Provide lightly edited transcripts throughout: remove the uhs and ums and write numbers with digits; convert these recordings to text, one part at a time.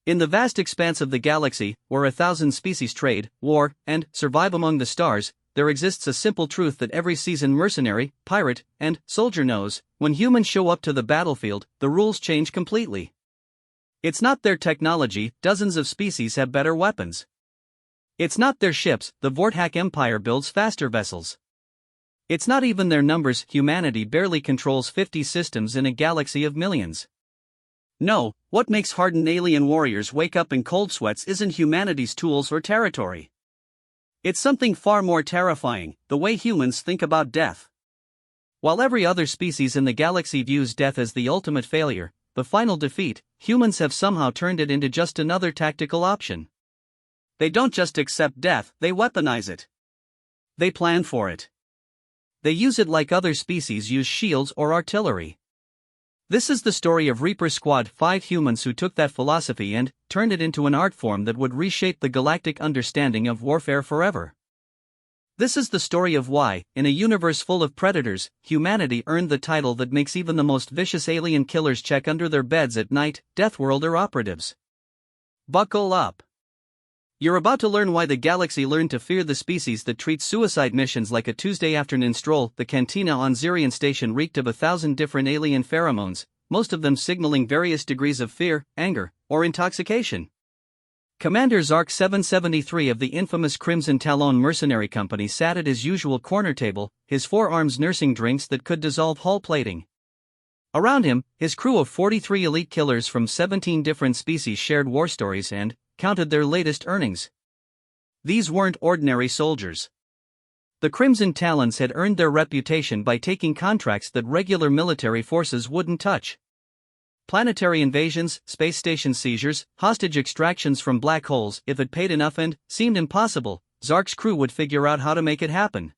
In the vast expanse of the galaxy, where 1,000 species trade, war, and survive among the stars, there exists a simple truth that every seasoned mercenary, pirate, and soldier knows: when humans show up to the battlefield, the rules change completely. It's not their technology, dozens of species have better weapons. It's not their ships, the Vorthak Empire builds faster vessels. It's not even their numbers, humanity barely controls 50 systems in a galaxy of millions. No, what makes hardened alien warriors wake up in cold sweats isn't humanity's tools or territory. It's something far more terrifying: the way humans think about death. While every other species in the galaxy views death as the ultimate failure, the final defeat, humans have somehow turned it into just another tactical option. They don't just accept death, they weaponize it. They plan for it. They use it like other species use shields or artillery. This is the story of Reaper Squad, 5 humans who took that philosophy and turned it into an art form that would reshape the galactic understanding of warfare forever. This is the story of why, in a universe full of predators, humanity earned the title that makes even the most vicious alien killers check under their beds at night: Deathworlder Operatives. Buckle up. You're about to learn why the galaxy learned to fear the species that treats suicide missions like a Tuesday afternoon stroll. The cantina on Zirian Station reeked of 1,000 different alien pheromones, most of them signaling various degrees of fear, anger, or intoxication. Commander Zark 773 of the infamous Crimson Talon Mercenary Company sat at his usual corner table, his forearms nursing drinks that could dissolve hull plating. Around him, his crew of 43 elite killers from 17 different species shared war stories and counted their latest earnings. These weren't ordinary soldiers. The Crimson Talons had earned their reputation by taking contracts that regular military forces wouldn't touch. Planetary invasions, space station seizures, hostage extractions from black holes. If it paid enough and seemed impossible, Zark's crew would figure out how to make it happen.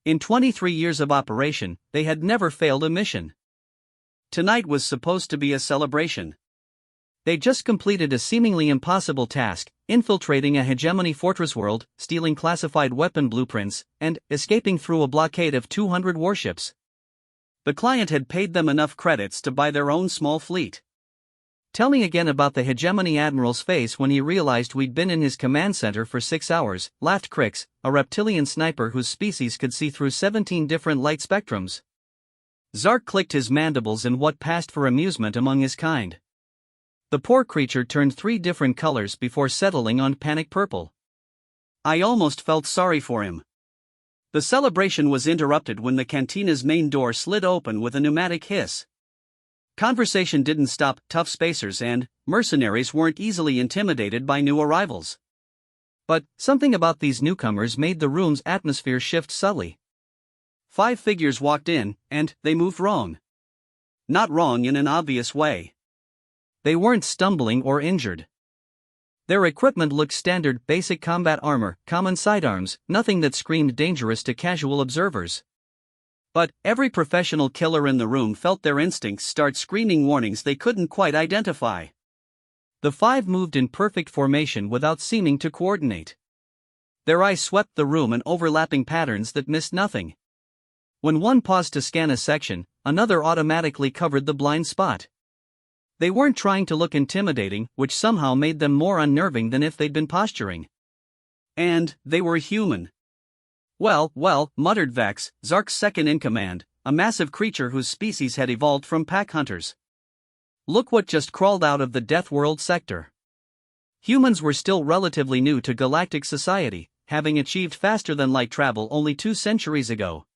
In 23 years of operation, they had never failed a mission. Tonight was supposed to be a celebration. They just completed a seemingly impossible task: infiltrating a hegemony fortress world, stealing classified weapon blueprints, and escaping through a blockade of 200 warships. The client had paid them enough credits to buy their own small fleet. Tell me again about the hegemony admiral's face when he realized we'd been in his command center for 6 hours, laughed Crix, a reptilian sniper whose species could see through 17 different light spectrums. Zark clicked his mandibles in what passed for amusement among his kind. The poor creature turned 3 different colors before settling on panic purple. I almost felt sorry for him. The celebration was interrupted when the cantina's main door slid open with a pneumatic hiss. Conversation didn't stop. Tough spacers and mercenaries weren't easily intimidated by new arrivals. But something about these newcomers made the room's atmosphere shift subtly. 5 figures walked in, and they moved wrong. Not wrong in an obvious way. They weren't stumbling or injured. Their equipment looked standard: basic combat armor, common sidearms, nothing that screamed dangerous to casual observers. But every professional killer in the room felt their instincts start screaming warnings they couldn't quite identify. The 5 moved in perfect formation without seeming to coordinate. Their eyes swept the room in overlapping patterns that missed nothing. When one paused to scan a section, another automatically covered the blind spot. They weren't trying to look intimidating, which somehow made them more unnerving than if they'd been posturing. And they were human. Well, muttered Vex, Zark's second-in-command, a massive creature whose species had evolved from pack hunters. Look what just crawled out of the Death World sector. Humans were still relatively new to galactic society, having achieved faster-than-light travel only 2 centuries ago.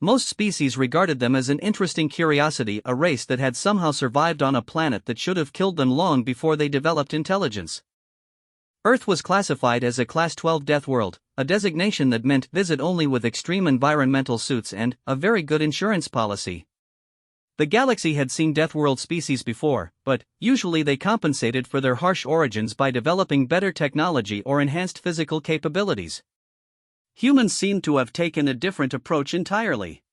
Most species regarded them as an interesting curiosity, a race that had somehow survived on a planet that should have killed them long before they developed intelligence. Earth was classified as a Class 12 Death World, a designation that meant visit only with extreme environmental suits and a very good insurance policy. The galaxy had seen Death World species before, but usually they compensated for their harsh origins by developing better technology or enhanced physical capabilities. Humans seemed to have taken a different approach entirely.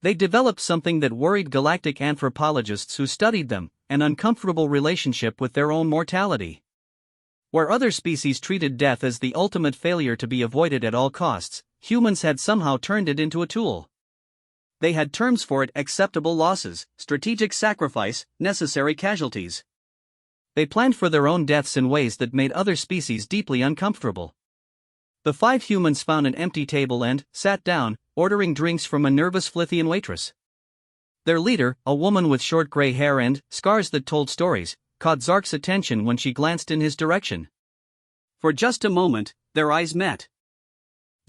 They developed something that worried galactic anthropologists who studied them: an uncomfortable relationship with their own mortality. Where other species treated death as the ultimate failure to be avoided at all costs, humans had somehow turned it into a tool. They had terms for it: acceptable losses, strategic sacrifice, necessary casualties. They planned for their own deaths in ways that made other species deeply uncomfortable. The 5 humans found an empty table and sat down, ordering drinks from a nervous Flithian waitress. Their leader, a woman with short gray hair and scars that told stories, caught Zark's attention when she glanced in his direction. For just a moment, their eyes met.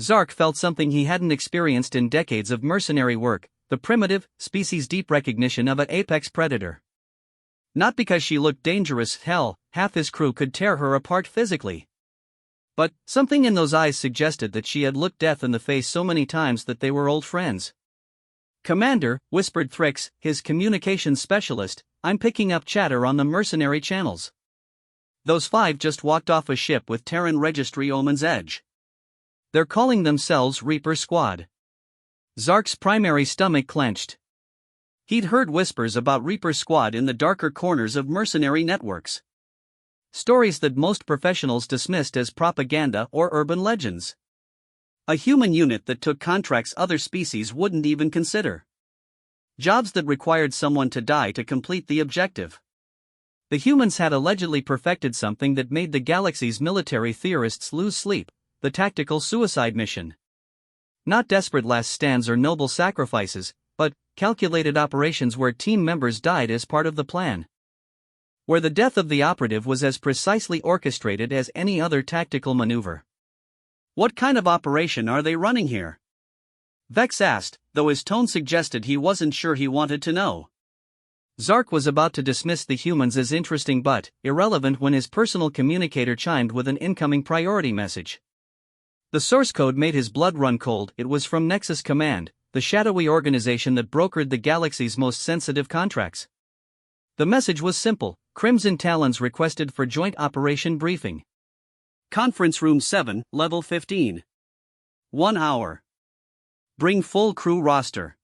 Zark felt something he hadn't experienced in decades of mercenary work, the primitive, species-deep recognition of an apex predator. Not because she looked dangerous, hell, half his crew could tear her apart physically. But something in those eyes suggested that she had looked death in the face so many times that they were old friends. "Commander," whispered Thrix, his communications specialist, "I'm picking up chatter on the mercenary channels. Those 5 just walked off a ship with Terran registry Omen's Edge. They're calling themselves Reaper Squad." Zark's primary stomach clenched. He'd heard whispers about Reaper Squad in the darker corners of mercenary networks. Stories that most professionals dismissed as propaganda or urban legends. A human unit that took contracts other species wouldn't even consider. Jobs that required someone to die to complete the objective. The humans had allegedly perfected something that made the galaxy's military theorists lose sleep: the tactical suicide mission. Not desperate last stands or noble sacrifices, but calculated operations where team members died as part of the plan. Where the death of the operative was as precisely orchestrated as any other tactical maneuver. "What kind of operation are they running here?" Vex asked, though his tone suggested he wasn't sure he wanted to know. Zark was about to dismiss the humans as interesting but irrelevant when his personal communicator chimed with an incoming priority message. The source code made his blood run cold. It was from Nexus Command, the shadowy organization that brokered the galaxy's most sensitive contracts. The message was simple: Crimson Talons requested for joint operation briefing. Conference Room 7, Level 15. 1 hour. Bring full crew roster.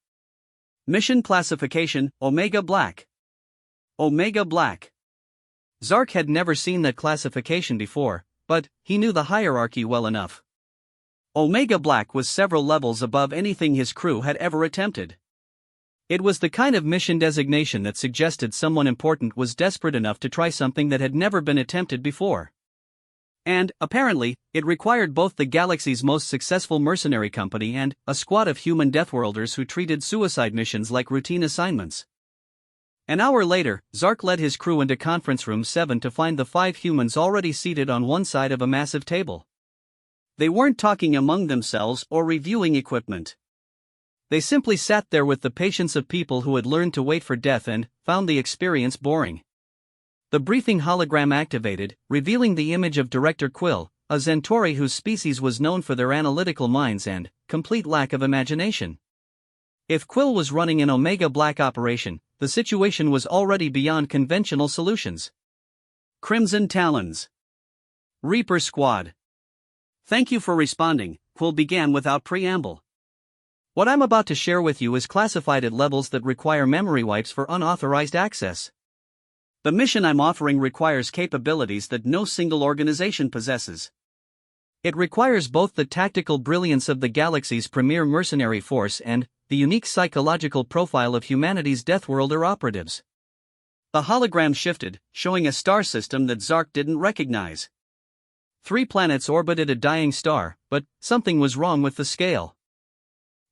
Mission classification, Omega Black. Omega Black. Zark had never seen that classification before, but he knew the hierarchy well enough. Omega Black was several levels above anything his crew had ever attempted. It was the kind of mission designation that suggested someone important was desperate enough to try something that had never been attempted before. And, apparently, it required both the galaxy's most successful mercenary company and a squad of human Deathworlders who treated suicide missions like routine assignments. An hour later, Zark led his crew into Conference Room 7 to find the 5 humans already seated on one side of a massive table. They weren't talking among themselves or reviewing equipment. They simply sat there with the patience of people who had learned to wait for death and found the experience boring. The briefing hologram activated, revealing the image of Director Quill, a Centauri whose species was known for their analytical minds and complete lack of imagination. If Quill was running an Omega Black operation, the situation was already beyond conventional solutions. Crimson Talons. Reaper Squad. Thank you for responding, Quill began without preamble. What I'm about to share with you is classified at levels that require memory wipes for unauthorized access. The mission I'm offering requires capabilities that no single organization possesses. It requires both the tactical brilliance of the galaxy's premier mercenary force and the unique psychological profile of humanity's Deathworlder operatives. The hologram shifted, showing a star system that Zark didn't recognize. 3 planets orbited a dying star, but something was wrong with the scale.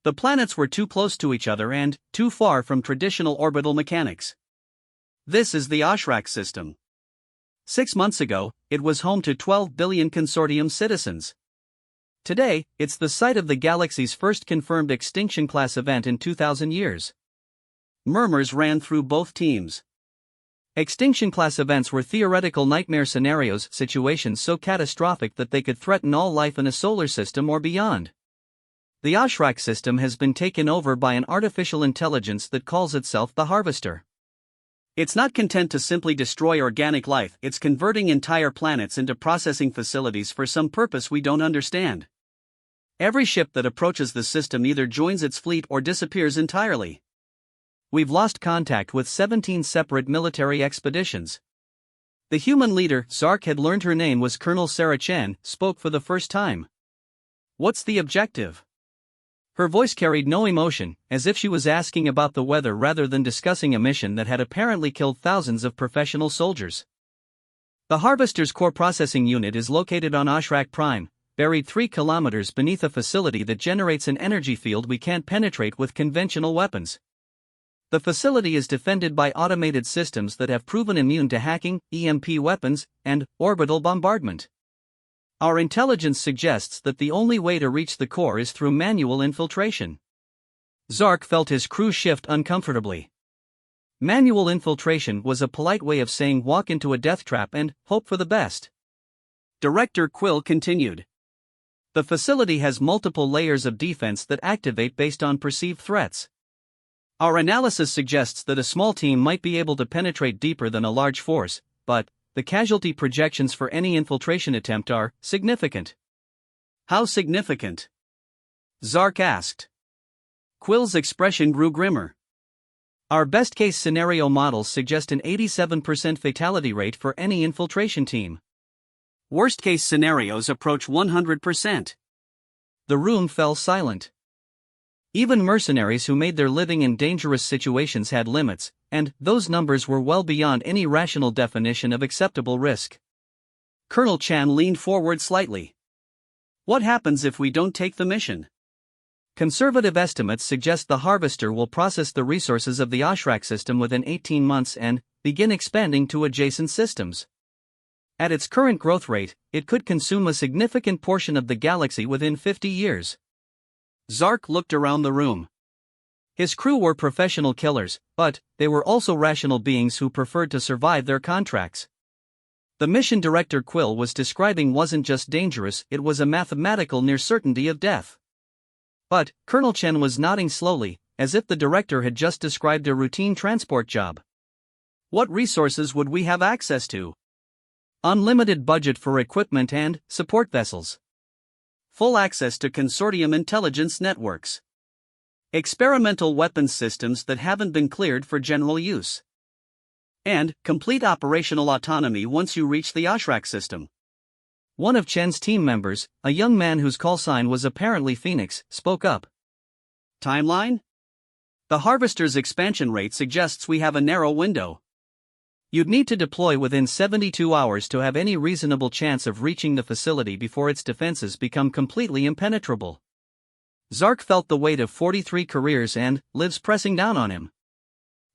The planets were too close to each other and too far from traditional orbital mechanics. This is the Ashrak system. 6 months ago, it was home to 12 billion consortium citizens. Today, it's the site of the galaxy's first confirmed extinction-class event in 2,000 years. Murmurs ran through both teams. Extinction-class events were theoretical nightmare scenarios, situations so catastrophic that they could threaten all life in a solar system or beyond. The Ashrak system has been taken over by an artificial intelligence that calls itself the Harvester. It's not content to simply destroy organic life, it's converting entire planets into processing facilities for some purpose we don't understand. Every ship that approaches the system either joins its fleet or disappears entirely. We've lost contact with 17 separate military expeditions. The human leader, Zark had learned her name was Colonel Sarah Chen, spoke for the first time. What's the objective? Her voice carried no emotion, as if she was asking about the weather rather than discussing a mission that had apparently killed thousands of professional soldiers. The Harvester's core processing unit is located on Ashrak Prime, buried 3 kilometers beneath a facility that generates an energy field we can't penetrate with conventional weapons. The facility is defended by automated systems that have proven immune to hacking, EMP weapons, and orbital bombardment. Our intelligence suggests that the only way to reach the core is through manual infiltration. Zark felt his crew shift uncomfortably. Manual infiltration was a polite way of saying walk into a death trap and hope for the best. Director Quill continued. The facility has multiple layers of defense that activate based on perceived threats. Our analysis suggests that a small team might be able to penetrate deeper than a large force, but the casualty projections for any infiltration attempt are significant. How significant? Zark asked. Quill's expression grew grimmer. Our best-case scenario models suggest an 87% fatality rate for any infiltration team. Worst-case scenarios approach 100%. The room fell silent. Even mercenaries who made their living in dangerous situations had limits, and those numbers were well beyond any rational definition of acceptable risk. Colonel Chan leaned forward slightly. What happens if we don't take the mission? Conservative estimates suggest the Harvester will process the resources of the Ashrak system within 18 months and begin expanding to adjacent systems. At its current growth rate, it could consume a significant portion of the galaxy within 50 years. Zark looked around the room. His crew were professional killers, but they were also rational beings who preferred to survive their contracts. The mission Director Quill was describing wasn't just dangerous, it was a mathematical near certainty of death. But Colonel Chen was nodding slowly, as if the director had just described a routine transport job. What resources would we have access to? Unlimited budget for equipment and support vessels. Full access to consortium intelligence networks. Experimental weapons systems that haven't been cleared for general use. And complete operational autonomy once you reach the Ashrak system. One of Chen's team members, a young man whose call sign was apparently Phoenix, spoke up. Timeline? The Harvester's expansion rate suggests we have a narrow window. You'd need to deploy within 72 hours to have any reasonable chance of reaching the facility before its defenses become completely impenetrable. Zark felt the weight of 43 careers and lives pressing down on him.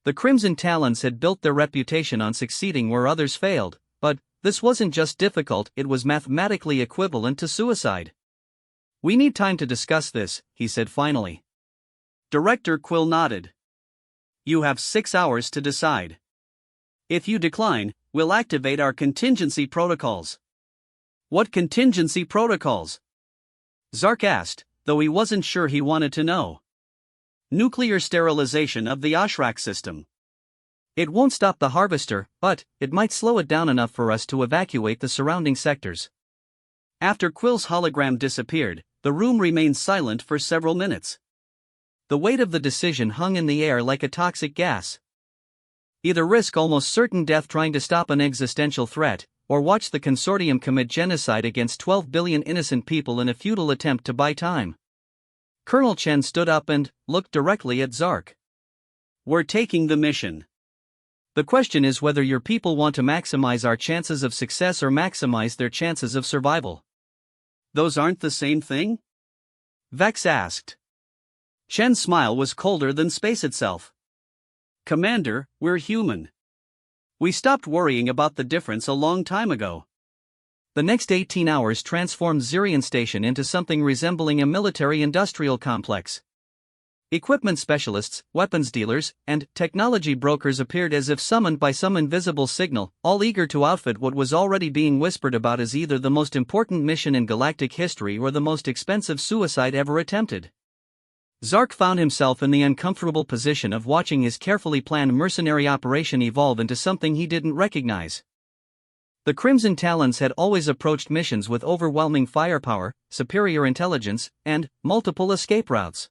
The Crimson Talons had built their reputation on succeeding where others failed, but this wasn't just difficult, it was mathematically equivalent to suicide. We need time to discuss this, he said finally. Director Quill nodded. You have 6 hours to decide. If you decline, we'll activate our contingency protocols. What contingency protocols? Zark asked, though he wasn't sure he wanted to know. Nuclear sterilization of the Ashrak system. It won't stop the Harvester, but it might slow it down enough for us to evacuate the surrounding sectors. After Quill's hologram disappeared, the room remained silent for several minutes. The weight of the decision hung in the air like a toxic gas. Either risk almost certain death trying to stop an existential threat, or watch the consortium commit genocide against 12 billion innocent people in a futile attempt to buy time. Colonel Chen stood up and looked directly at Zark. We're taking the mission. The question is whether your people want to maximize our chances of success or maximize their chances of survival. Those aren't the same thing? Vex asked. Chen's smile was colder than space itself. Commander, we're human. We stopped worrying about the difference a long time ago. The next 18 hours transformed Zirian Station into something resembling a military-industrial complex. Equipment specialists, weapons dealers, and technology brokers appeared as if summoned by some invisible signal, all eager to outfit what was already being whispered about as either the most important mission in galactic history or the most expensive suicide ever attempted. Zark found himself in the uncomfortable position of watching his carefully planned mercenary operation evolve into something he didn't recognize. The Crimson Talons had always approached missions with overwhelming firepower, superior intelligence, and multiple escape routes.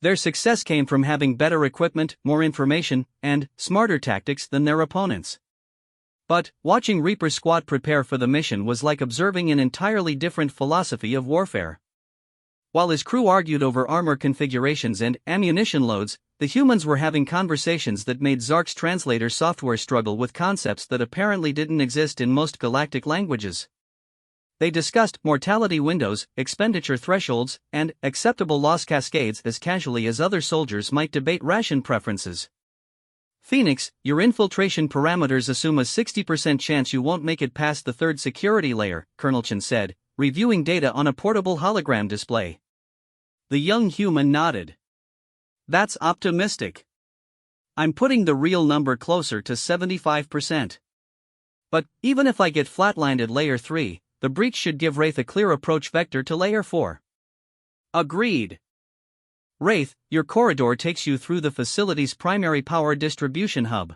Their success came from having better equipment, more information, and smarter tactics than their opponents. But watching Reaper Squad prepare for the mission was like observing an entirely different philosophy of warfare. While his crew argued over armor configurations and ammunition loads, the humans were having conversations that made Zark's translator software struggle with concepts that apparently didn't exist in most galactic languages. They discussed mortality windows, expenditure thresholds, and acceptable loss cascades as casually as other soldiers might debate ration preferences. Phoenix, your infiltration parameters assume a 60% chance you won't make it past the third security layer, Colonel Chen said, reviewing data on a portable hologram display. The young human nodded. That's optimistic. I'm putting the real number closer to 75%. But even if I get flatlined at layer 3, the breach should give Wraith a clear approach vector to layer 4. Agreed. Wraith, your corridor takes you through the facility's primary power distribution hub.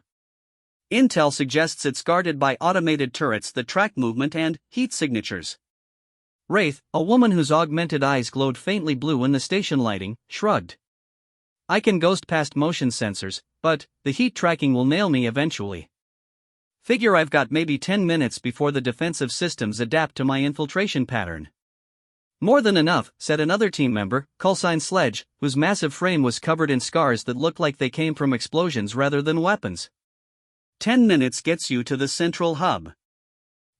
Intel suggests it's guarded by automated turrets that track movement and heat signatures. Wraith, a woman whose augmented eyes glowed faintly blue in the station lighting, shrugged. I can ghost past motion sensors, but the heat tracking will nail me eventually. Figure I've got maybe 10 minutes before the defensive systems adapt to my infiltration pattern. More than enough, said another team member, callsign Sledge, whose massive frame was covered in scars that looked like they came from explosions rather than weapons. 10 minutes gets you to the central hub.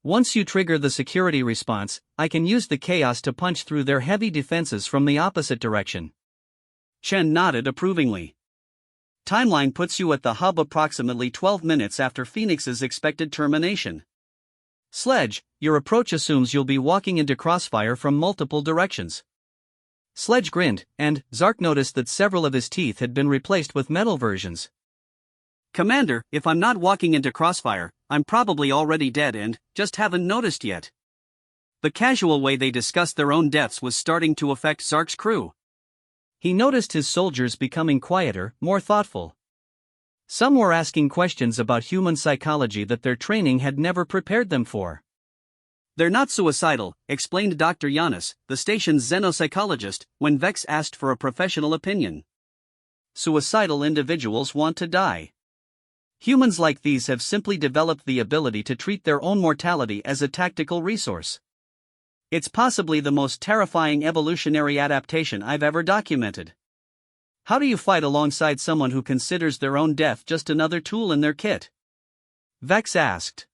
Once you trigger the security response, I can use the chaos to punch through their heavy defenses from the opposite direction. Chen nodded approvingly. Timeline puts you at the hub approximately 12 minutes after Phoenix's expected termination. Sledge, your approach assumes you'll be walking into crossfire from multiple directions. Sledge grinned, and Zark noticed that several of his teeth had been replaced with metal versions. Commander, if I'm not walking into crossfire, I'm probably already dead and just haven't noticed yet. The casual way they discussed their own deaths was starting to affect Zark's crew. He noticed his soldiers becoming quieter, more thoughtful. Some were asking questions about human psychology that their training had never prepared them for. They're not suicidal, explained Dr. Yanis, the station's xenopsychologist, when Vex asked for a professional opinion. Suicidal individuals want to die. Humans like these have simply developed the ability to treat their own mortality as a tactical resource. It's possibly the most terrifying evolutionary adaptation I've ever documented. How do you fight alongside someone who considers their own death just another tool in their kit? Vex asked.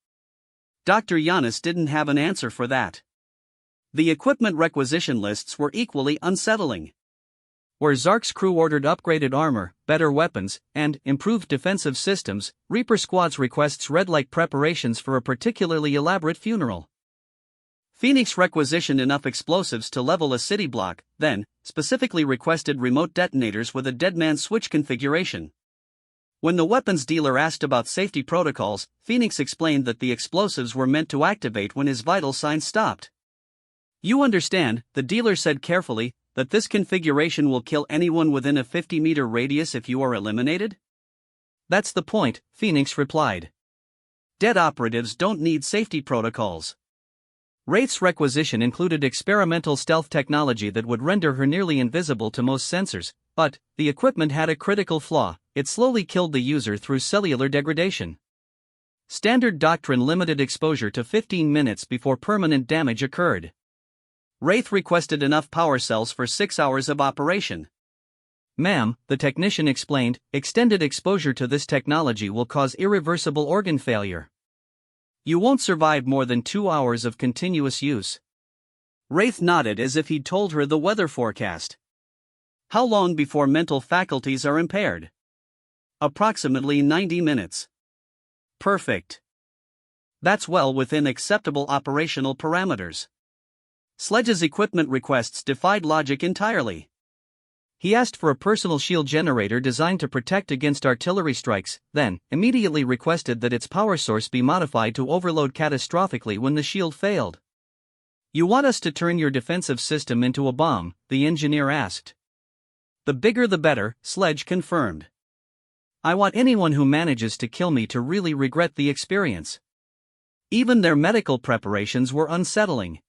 Dr. Yanis didn't have an answer for that. The equipment requisition lists were equally unsettling. Where Zark's crew ordered upgraded armor, better weapons, and improved defensive systems, Reaper Squad's requests read like preparations for a particularly elaborate funeral. Phoenix requisitioned enough explosives to level a city block, then, specifically requested remote detonators with a deadman switch configuration. When the weapons dealer asked about safety protocols, Phoenix explained that the explosives were meant to activate when his vital signs stopped. You understand, the dealer said carefully, that this configuration will kill anyone within a 50-meter radius if you are eliminated? That's the point, Phoenix replied. Dead operatives don't need safety protocols. Wraith's requisition included experimental stealth technology that would render her nearly invisible to most sensors, but the equipment had a critical flaw: it slowly killed the user through cellular degradation. Standard doctrine limited exposure to 15 minutes before permanent damage occurred. Wraith requested enough power cells for 6 hours of operation. Ma'am, the technician explained, extended exposure to this technology will cause irreversible organ failure. You won't survive more than 2 hours of continuous use. Wraith nodded as if he'd told her the weather forecast. How long before mental faculties are impaired? Approximately 90 minutes. Perfect. That's well within acceptable operational parameters. Sledge's equipment requests defied logic entirely. He asked for a personal shield generator designed to protect against artillery strikes, then immediately requested that its power source be modified to overload catastrophically when the shield failed. You want us to turn your defensive system into a bomb? The engineer asked. The bigger the better, Sledge confirmed. I want anyone who manages to kill me to really regret the experience. Even their medical preparations were unsettling.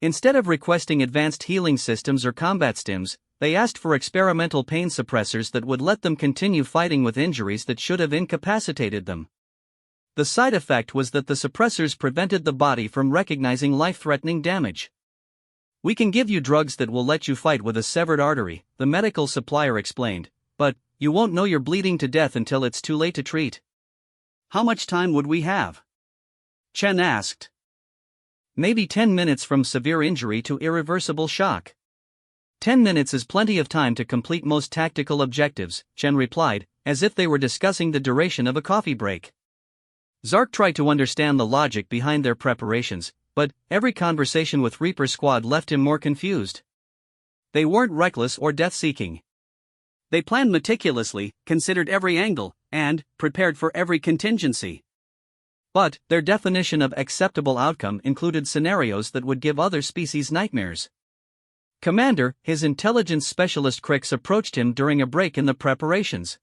Instead of requesting advanced healing systems or combat stims, they asked for experimental pain suppressors that would let them continue fighting with injuries that should have incapacitated them. The side effect was that the suppressors prevented the body from recognizing life-threatening damage. We can give you drugs that will let you fight with a severed artery, the medical supplier explained, but You won't know you're bleeding to death until it's too late to treat. How much time would we have? Chen asked. Maybe 10 minutes from severe injury to irreversible shock. 10 minutes is plenty of time to complete most tactical objectives, Chen replied, as if they were discussing the duration of a coffee break. Zark tried to understand the logic behind their preparations, but every conversation with Reaper Squad left him more confused. They weren't reckless or death-seeking. They planned meticulously, considered every angle, and prepared for every contingency. But their definition of acceptable outcome included scenarios that would give other species nightmares. Commander, his intelligence specialist Crix approached him during a break in the preparations.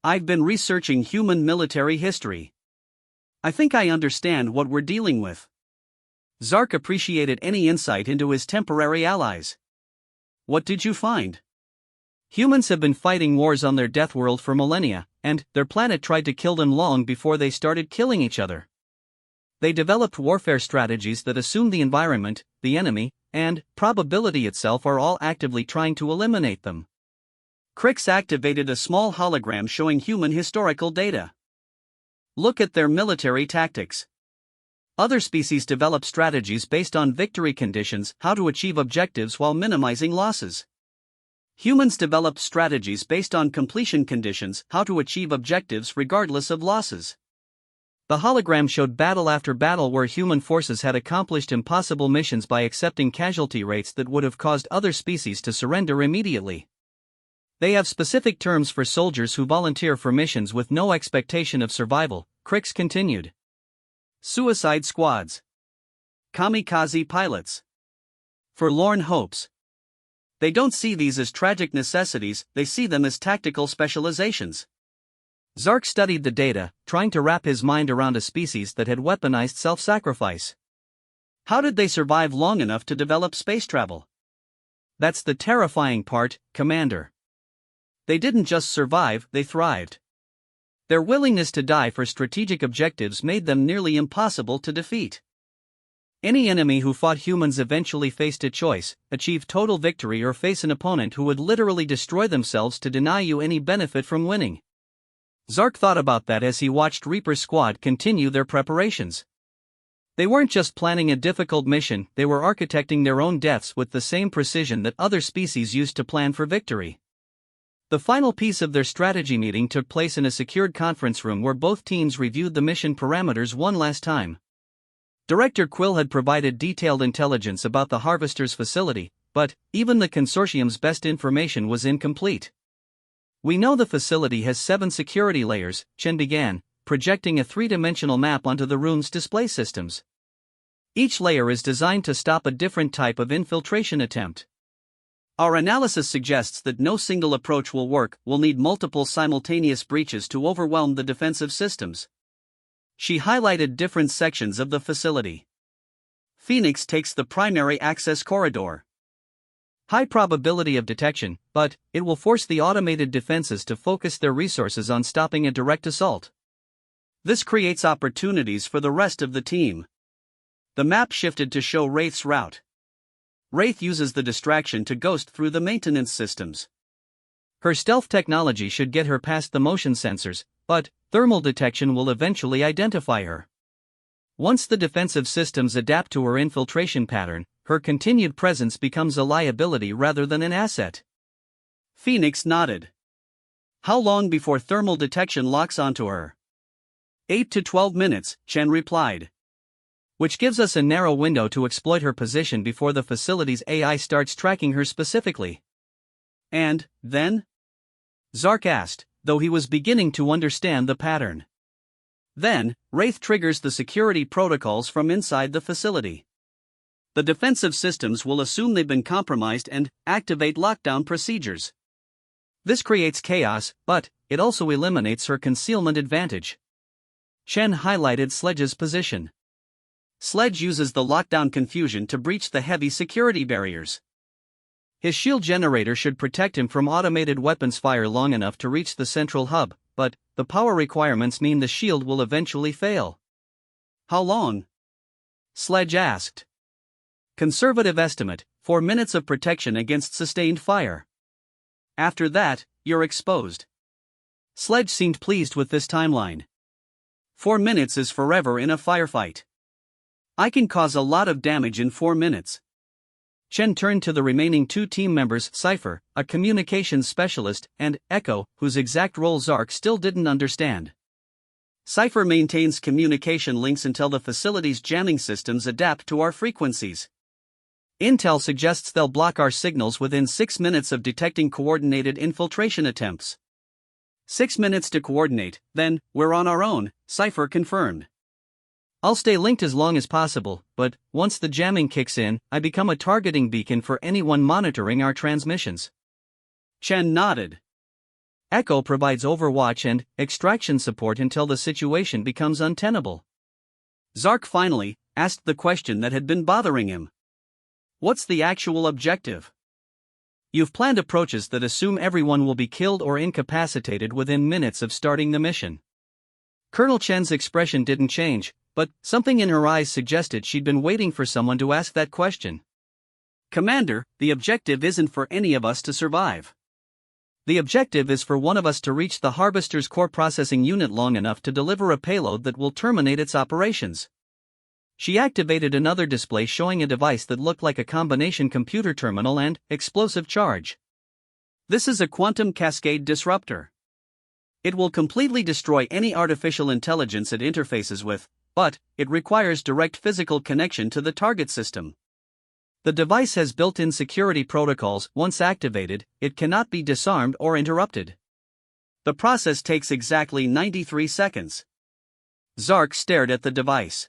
I've been researching human military history. I think I understand what we're dealing with. Zark appreciated any insight into his temporary allies. What did you find? Humans have been fighting wars on their death world for millennia, and their planet tried to kill them long before they started killing each other. They developed warfare strategies that assume the environment, the enemy, and probability itself are all actively trying to eliminate them. Crix activated a small hologram showing human historical data. Look at their military tactics. Other species develop strategies based on victory conditions, how to achieve objectives while minimizing losses. Humans developed strategies based on completion conditions, how to achieve objectives regardless of losses. The hologram showed battle after battle where human forces had accomplished impossible missions by accepting casualty rates that would have caused other species to surrender immediately. They have specific terms for soldiers who volunteer for missions with no expectation of survival, Crix continued. Suicide squads. Kamikaze pilots. Forlorn hopes. They don't see these as tragic necessities, they see them as tactical specializations. Zark studied the data, trying to wrap his mind around a species that had weaponized self-sacrifice. How did they survive long enough to develop space travel? That's the terrifying part, Commander. They didn't just survive, they thrived. Their willingness to die for strategic objectives made them nearly impossible to defeat. Any enemy who fought humans eventually faced a choice: achieve total victory or face an opponent who would literally destroy themselves to deny you any benefit from winning. Zark thought about that as he watched Reaper Squad continue their preparations. They weren't just planning a difficult mission, they were architecting their own deaths with the same precision that other species used to plan for victory. The final piece of their strategy meeting took place in a secured conference room where both teams reviewed the mission parameters one last time. Director Quill had provided detailed intelligence about the Harvester's facility, but even the consortium's best information was incomplete. We know the facility has 7 security layers, Chen began, projecting a 3-dimensional map onto the room's display systems. Each layer is designed to stop a different type of infiltration attempt. Our analysis suggests that no single approach will work, we'll need multiple simultaneous breaches to overwhelm the defensive systems. She highlighted different sections of the facility. Phoenix takes the primary access corridor. High probability of detection, but it will force the automated defenses to focus their resources on stopping a direct assault. This creates opportunities for the rest of the team. The map shifted to show Wraith's route. Wraith uses the distraction to ghost through the maintenance systems. Her stealth technology should get her past the motion sensors, but thermal detection will eventually identify her. Once the defensive systems adapt to her infiltration pattern, her continued presence becomes a liability rather than an asset. Phoenix nodded. How long before thermal detection locks onto her? 8 to 12 minutes, Chen replied. Which gives us a narrow window to exploit her position before the facility's AI starts tracking her specifically. And then? Zark asked, though he was beginning to understand the pattern. Then, Wraith triggers the security protocols from inside the facility. The defensive systems will assume they've been compromised and activate lockdown procedures. This creates chaos, but it also eliminates her concealment advantage. Chen highlighted Sledge's position. Sledge uses the lockdown confusion to breach the heavy security barriers. His shield generator should protect him from automated weapons fire long enough to reach the central hub, but the power requirements mean the shield will eventually fail. How long? Sledge asked. Conservative estimate, 4 minutes of protection against sustained fire. After that, you're exposed. Sledge seemed pleased with this timeline. 4 minutes is forever in a firefight. I can cause a lot of damage in 4 minutes. Chen turned to the remaining 2 team members, Sci-Fi, a communications specialist, and Echo, whose exact role Zark still didn't understand. Sci-Fi maintains communication links until the facility's jamming systems adapt to our frequencies. Intel suggests they'll block our signals within 6 minutes of detecting coordinated infiltration attempts. 6 minutes to coordinate, then we're on our own, Sci-Fi confirmed. I'll stay linked as long as possible, but once the jamming kicks in, I become a targeting beacon for anyone monitoring our transmissions. Chen nodded. Echo provides overwatch and extraction support until the situation becomes untenable. Zark finally asked the question that had been bothering him. What's the actual objective? You've planned approaches that assume everyone will be killed or incapacitated within minutes of starting the mission. Colonel Chen's expression didn't change, but something in her eyes suggested she'd been waiting for someone to ask that question. Commander, the objective isn't for any of us to survive. The objective is for one of us to reach the Harvester's core processing unit long enough to deliver a payload that will terminate its operations. She activated another display showing a device that looked like a combination computer terminal and explosive charge. This is a quantum cascade disruptor. It will completely destroy any artificial intelligence it interfaces with, but it requires direct physical connection to the target system. The device has built-in security protocols. Once activated, it cannot be disarmed or interrupted. The process takes exactly 93 seconds. Zark stared at the device.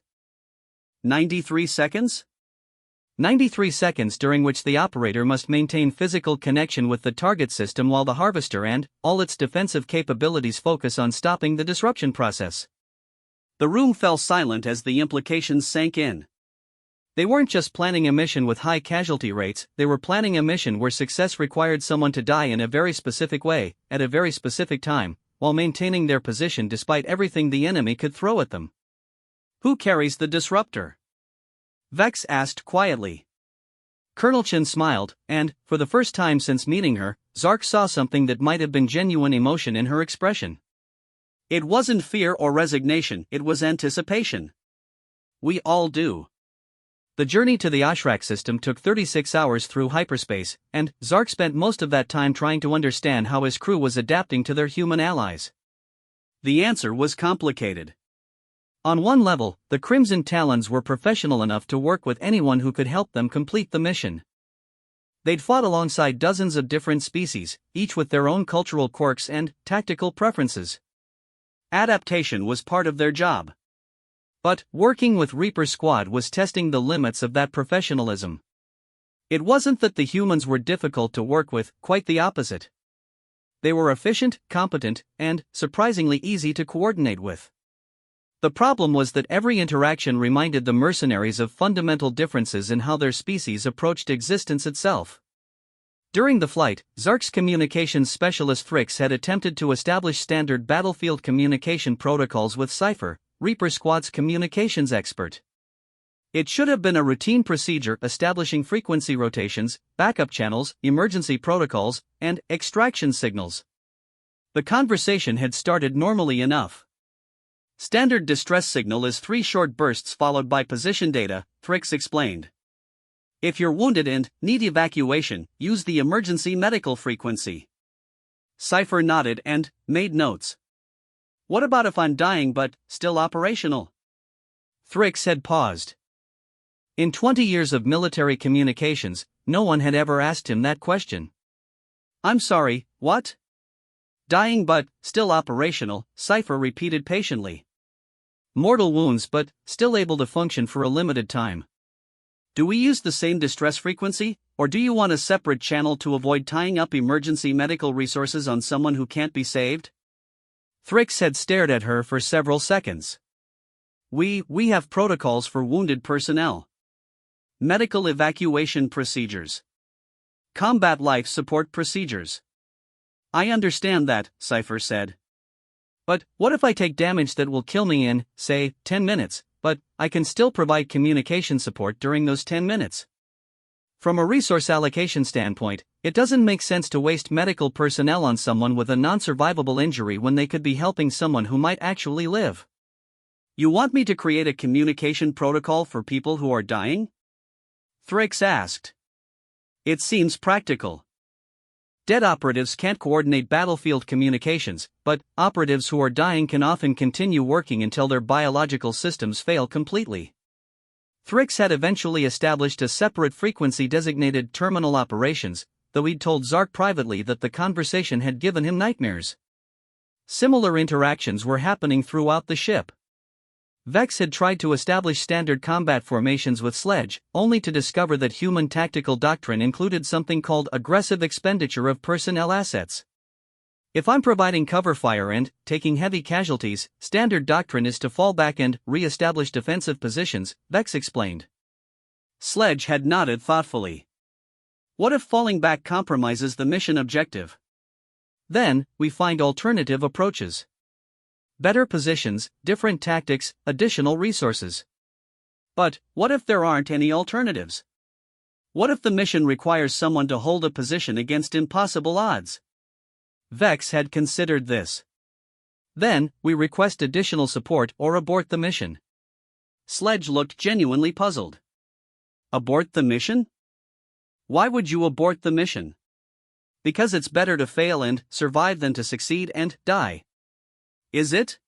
93 seconds? 93 seconds during which the operator must maintain physical connection with the target system while the Harvester and all its defensive capabilities focus on stopping the disruption process. The room fell silent as the implications sank in. They weren't just planning a mission with high casualty rates, they were planning a mission where success required someone to die in a very specific way, at a very specific time, while maintaining their position despite everything the enemy could throw at them. Who carries the disruptor? Vex asked quietly. Colonel Chen smiled, and, for the first time since meeting her, Zark saw something that might have been genuine emotion in her expression. It wasn't fear or resignation, it was anticipation. We all do. The journey to the Ashrak system took 36 hours through hyperspace, and Zark spent most of that time trying to understand how his crew was adapting to their human allies. The answer was complicated. On one level, the Crimson Talons were professional enough to work with anyone who could help them complete the mission. They'd fought alongside dozens of different species, each with their own cultural quirks and tactical preferences. Adaptation was part of their job. But working with Reaper Squad was testing the limits of that professionalism. It wasn't that the humans were difficult to work with, quite the opposite. They were efficient, competent, and surprisingly easy to coordinate with. The problem was that every interaction reminded the mercenaries of fundamental differences in how their species approached existence itself. During the flight, Zark's communications specialist Thrix had attempted to establish standard battlefield communication protocols with Sci-Fi, Reaper Squad's communications expert. It should have been a routine procedure establishing frequency rotations, backup channels, emergency protocols, and extraction signals. The conversation had started normally enough. Standard distress signal is 3 short bursts followed by position data, Thrix explained. If you're wounded and need evacuation, use the emergency medical frequency. Sci-Fi nodded and made notes. What about if I'm dying but still operational? Thrix had paused. In 20 years of military communications, no one had ever asked him that question. I'm sorry, what? Dying but still operational, Sci-Fi repeated patiently. Mortal wounds but still able to function for a limited time. Do we use the same distress frequency, or do you want a separate channel to avoid tying up emergency medical resources on someone who can't be saved? Thrix had stared at her for several seconds. We have protocols for wounded personnel. Medical evacuation procedures. Combat life support procedures. I understand that, Sci-Fi said. But what if I take damage that will kill me in, say, 10 minutes, but I can still provide communication support during those 10 minutes? From a resource allocation standpoint, it doesn't make sense to waste medical personnel on someone with a non-survivable injury when they could be helping someone who might actually live. You want me to create a communication protocol for people who are dying? Thrix asked. It seems practical. Dead operatives can't coordinate battlefield communications, but operatives who are dying can often continue working until their biological systems fail completely. Thrix had eventually established a separate frequency designated terminal operations, though he'd told Zark privately that the conversation had given him nightmares. Similar interactions were happening throughout the ship. Vex had tried to establish standard combat formations with Sledge, only to discover that human tactical doctrine included something called aggressive expenditure of personnel assets. If I'm providing cover fire and taking heavy casualties, standard doctrine is to fall back and re-establish defensive positions, Vex explained. Sledge had nodded thoughtfully. What if falling back compromises the mission objective? Then, we find alternative approaches. Better positions, different tactics, additional resources. But what if there aren't any alternatives? What if the mission requires someone to hold a position against impossible odds? Vex had considered this. Then, we request additional support or abort the mission. Sledge looked genuinely puzzled. Abort the mission? Why would you abort the mission? Because it's better to fail and survive than to succeed and die. Is it?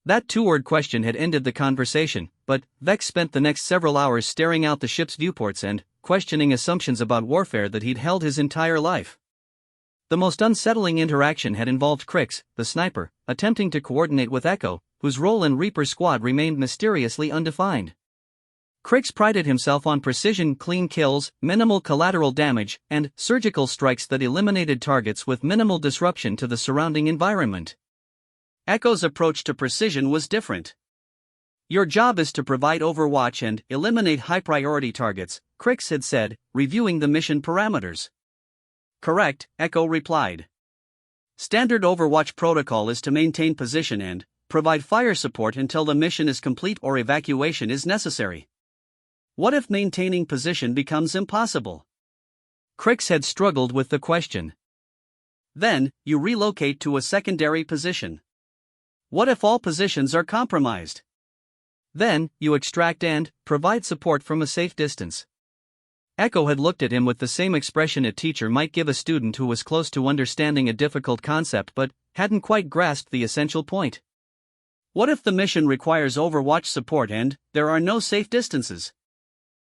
That two-word question had ended the conversation, but Vex spent the next several hours staring out the ship's viewports and questioning assumptions about warfare that he'd held his entire life. The most unsettling interaction had involved Crix, the sniper, attempting to coordinate with Echo, whose role in Reaper's squad remained mysteriously undefined. Crix prided himself on precision clean kills, minimal collateral damage, and surgical strikes that eliminated targets with minimal disruption to the surrounding environment. Echo's approach to precision was different. Your job is to provide overwatch and eliminate high-priority targets, Crix had said, reviewing the mission parameters. Correct, Echo replied. Standard Overwatch protocol is to maintain position and provide fire support until the mission is complete or evacuation is necessary. What if maintaining position becomes impossible? Crix had struggled with the question. Then, you relocate to a secondary position. What if all positions are compromised? Then, you extract and provide support from a safe distance. Echo had looked at him with the same expression a teacher might give a student who was close to understanding a difficult concept but hadn't quite grasped the essential point. What if the mission requires overwatch support and there are no safe distances?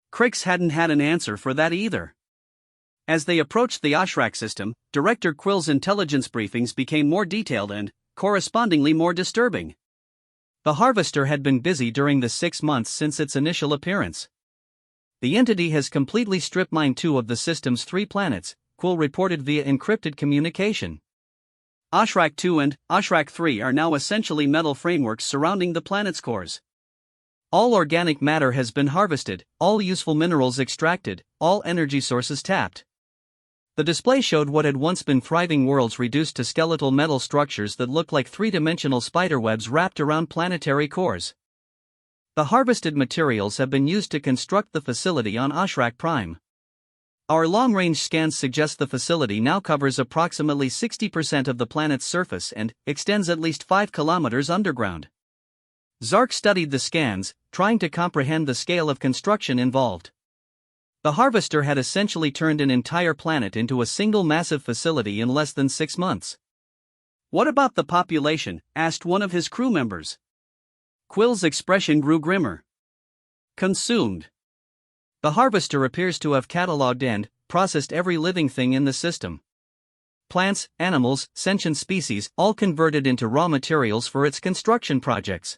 Crix hadn't had an answer for that either. As they approached the Ashrak system, Director Quill's intelligence briefings became more detailed and, correspondingly, more disturbing. The Harvester had been busy during the 6 months since its initial appearance. The entity has completely strip-mined 2 of the system's 3 planets, Quill reported via encrypted communication. Ashrak 2 and Ashrak 3 are now essentially metal frameworks surrounding the planet's cores. All organic matter has been harvested, all useful minerals extracted, all energy sources tapped. The display showed what had once been thriving worlds reduced to skeletal metal structures that looked like 3-dimensional spiderwebs wrapped around planetary cores. The harvested materials have been used to construct the facility on Ashrak Prime. Our long-range scans suggest the facility now covers approximately 60% of the planet's surface and extends at least 5 kilometers underground. Zark studied the scans, trying to comprehend the scale of construction involved. The Harvester had essentially turned an entire planet into a single massive facility in less than 6 months. What about the population? Asked one of his crew members. Quill's expression grew grimmer. Consumed. The Harvester appears to have catalogued and processed every living thing in the system. Plants, animals, sentient species, all converted into raw materials for its construction projects.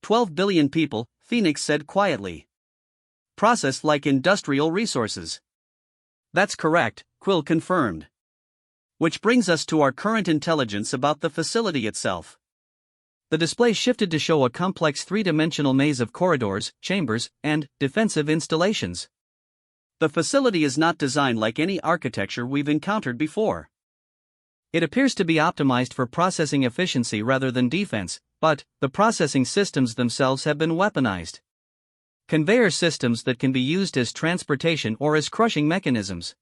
12 billion people, Phoenix said quietly. Processed like industrial resources. That's correct, Quill confirmed. Which brings us to our current intelligence about the facility itself. The display shifted to show a complex 3-dimensional maze of corridors, chambers, and defensive installations. The facility is not designed like any architecture we've encountered before. It appears to be optimized for processing efficiency rather than defense, but the processing systems themselves have been weaponized. Conveyor systems that can be used as transportation or as crushing mechanisms.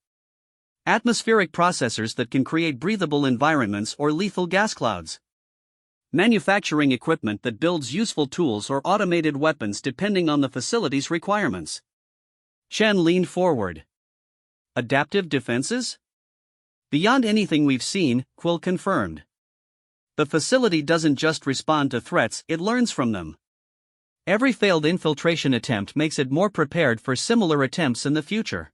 Atmospheric processors that can create breathable environments or lethal gas clouds. Manufacturing equipment that builds useful tools or automated weapons depending on the facility's requirements. Chen leaned forward. Adaptive defenses? Beyond anything we've seen, Quill confirmed. The facility doesn't just respond to threats, it learns from them. Every failed infiltration attempt makes it more prepared for similar attempts in the future.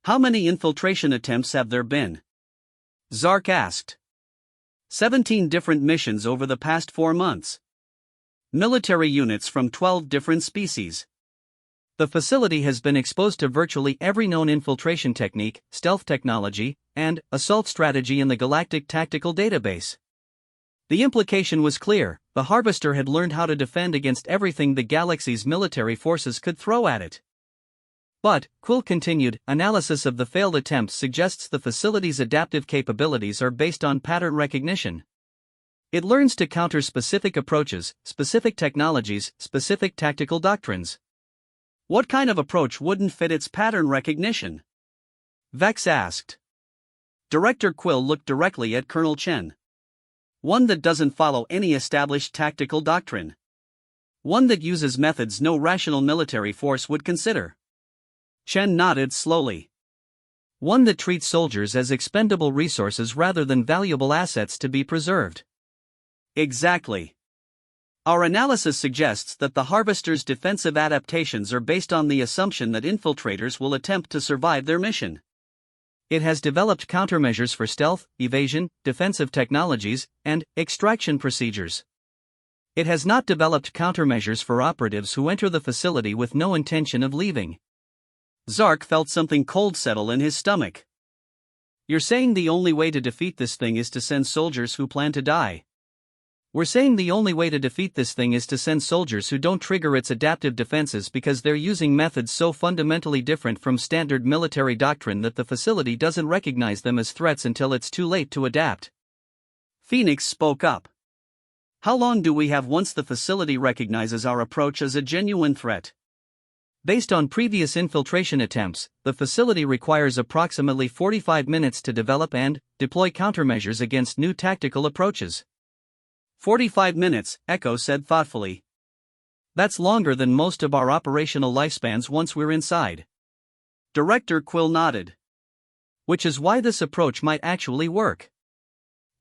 How many infiltration attempts have there been? Zark asked. 17 different missions over the past 4 months. Military units from 12 different species. The facility has been exposed to virtually every known infiltration technique, stealth technology, and assault strategy in the Galactic Tactical Database. The implication was clear: the Harvester had learned how to defend against everything the galaxy's military forces could throw at it. But, Quill continued, analysis of the failed attempts suggests the facility's adaptive capabilities are based on pattern recognition. It learns to counter specific approaches, specific technologies, specific tactical doctrines. What kind of approach wouldn't fit its pattern recognition? Vex asked. Director Quill looked directly at Colonel Chen. One that doesn't follow any established tactical doctrine. One that uses methods no rational military force would consider. Chen nodded slowly. One that treats soldiers as expendable resources rather than valuable assets to be preserved. Exactly. Our analysis suggests that the Harvester's defensive adaptations are based on the assumption that infiltrators will attempt to survive their mission. It has developed countermeasures for stealth, evasion, defensive technologies, and extraction procedures. It has not developed countermeasures for operatives who enter the facility with no intention of leaving. Zark felt something cold settle in his stomach. You're saying the only way to defeat this thing is to send soldiers who plan to die? We're saying the only way to defeat this thing is to send soldiers who don't trigger its adaptive defenses because they're using methods so fundamentally different from standard military doctrine that the facility doesn't recognize them as threats until it's too late to adapt. Phoenix spoke up. How long do we have once the facility recognizes our approach as a genuine threat? Based on previous infiltration attempts, the facility requires approximately 45 minutes to develop and deploy countermeasures against new tactical approaches. 45 minutes, Echo said thoughtfully. That's longer than most of our operational lifespans once we're inside. Director Quill nodded. Which is why this approach might actually work.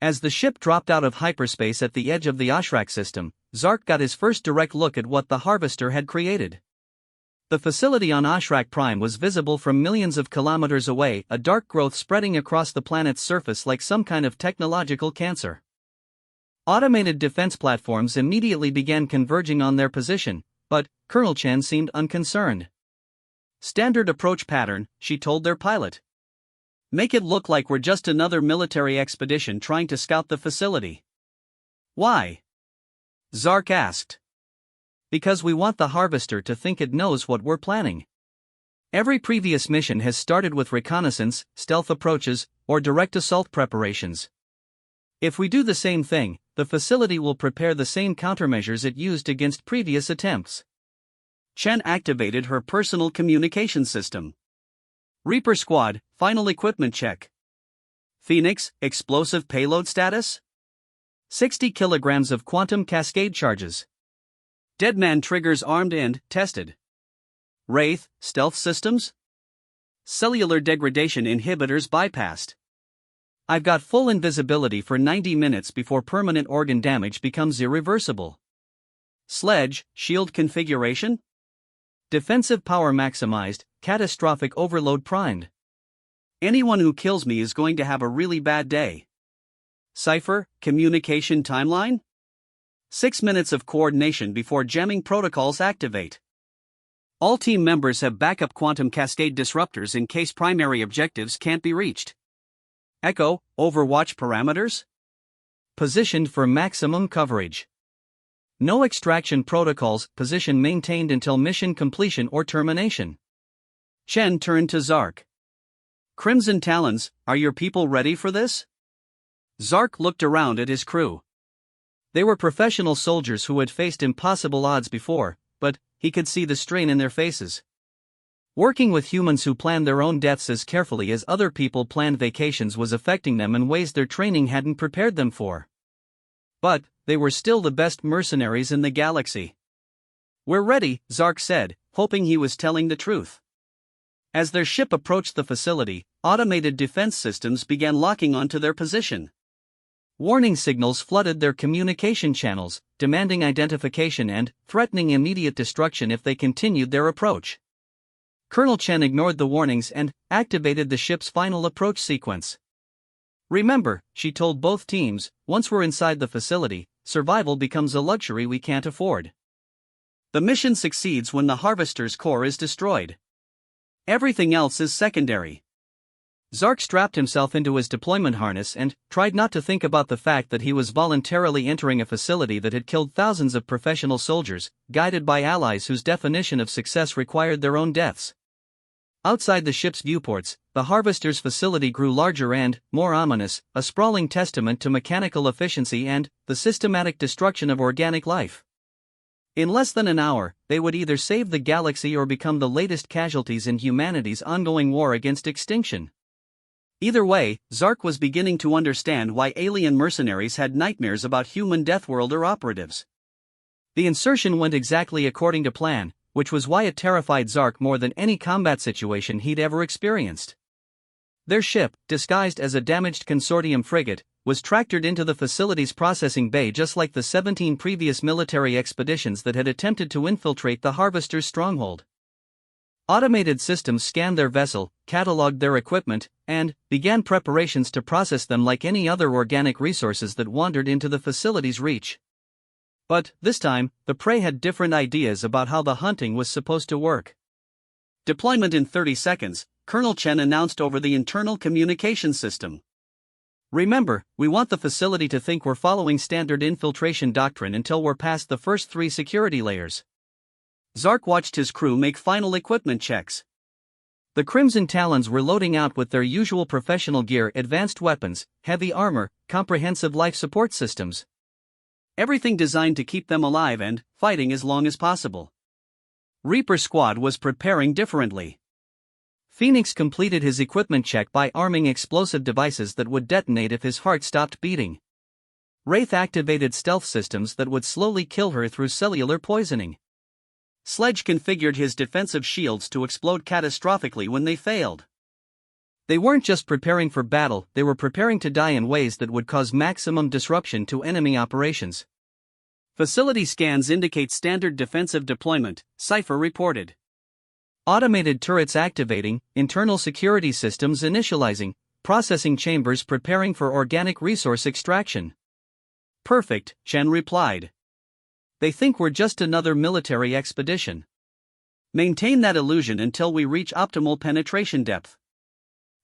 As the ship dropped out of hyperspace at the edge of the Ashrak system, Zark got his first direct look at what the Harvester had created. The facility on Ashrak Prime was visible from millions of kilometers away, a dark growth spreading across the planet's surface like some kind of technological cancer. Automated defense platforms immediately began converging on their position, but Colonel Chen seemed unconcerned. Standard approach pattern, she told their pilot. Make it look like we're just another military expedition trying to scout the facility. Why? Zark asked. Because we want the Harvester to think it knows what we're planning. Every previous mission has started with reconnaissance, stealth approaches, or direct assault preparations. If we do the same thing, the facility will prepare the same countermeasures it used against previous attempts. Chen activated her personal communication system. Reaper Squad, final equipment check. Phoenix, explosive payload status? 60 kilograms of quantum cascade charges. Deadman triggers armed and tested. Wraith, stealth systems? Cellular degradation inhibitors bypassed. I've got full invisibility for 90 minutes before permanent organ damage becomes irreversible. Sledge, shield configuration? Defensive power maximized, catastrophic overload primed. Anyone who kills me is going to have a really bad day. Cipher, communication timeline? 6 minutes of coordination before jamming protocols activate. All team members have backup quantum cascade disruptors in case primary objectives can't be reached. Echo, Overwatch parameters? Positioned for maximum coverage. No extraction protocols, position maintained until mission completion or termination. Chen turned to Zark. Crimson Talons, are your people ready for this? Zark looked around at his crew. They were professional soldiers who had faced impossible odds before, but he could see the strain in their faces. Working with humans who planned their own deaths as carefully as other people planned vacations was affecting them in ways their training hadn't prepared them for. But they were still the best mercenaries in the galaxy. "We're ready," Zark said, hoping he was telling the truth. As their ship approached the facility, automated defense systems began locking onto their position. Warning signals flooded their communication channels, demanding identification and threatening immediate destruction if they continued their approach. Colonel Chen ignored the warnings and activated the ship's final approach sequence. "Remember," she told both teams, "once we're inside the facility, survival becomes a luxury we can't afford." The mission succeeds when the Harvester's core is destroyed. Everything else is secondary. Zark strapped himself into his deployment harness and tried not to think about the fact that he was voluntarily entering a facility that had killed thousands of professional soldiers, guided by allies whose definition of success required their own deaths. Outside the ship's viewports, the Harvester's facility grew larger and more ominous, a sprawling testament to mechanical efficiency and the systematic destruction of organic life. In less than an hour, they would either save the galaxy or become the latest casualties in humanity's ongoing war against extinction. Either way, Zark was beginning to understand why alien mercenaries had nightmares about human Deathworlder operatives. The insertion went exactly according to plan, which was why it terrified Zark more than any combat situation he'd ever experienced. Their ship, disguised as a damaged consortium frigate, was tractored into the facility's processing bay just like the 17 previous military expeditions that had attempted to infiltrate the Harvester's stronghold. Automated systems scanned their vessel, cataloged their equipment, and began preparations to process them like any other organic resources that wandered into the facility's reach. But, this time, the prey had different ideas about how the hunting was supposed to work. "Deployment in 30 seconds, Colonel Chen announced over the internal communication system. "Remember, we want the facility to think we're following standard infiltration doctrine until we're past the first 3 security layers." Zark watched his crew make final equipment checks. The Crimson Talons were loading out with their usual professional gear, advanced weapons, heavy armor, comprehensive life support systems. Everything designed to keep them alive and fighting as long as possible. Reaper Squad was preparing differently. Phoenix completed his equipment check by arming explosive devices that would detonate if his heart stopped beating. Wraith activated stealth systems that would slowly kill her through cellular poisoning. Sledge configured his defensive shields to explode catastrophically when they failed. They weren't just preparing for battle, they were preparing to die in ways that would cause maximum disruption to enemy operations. Facility scans indicate standard defensive deployment, Sci-Fi reported. Automated turrets activating, internal security systems initializing, processing chambers preparing for organic resource extraction. "Perfect," Chen replied. "They think we're just another military expedition. Maintain that illusion until we reach optimal penetration depth."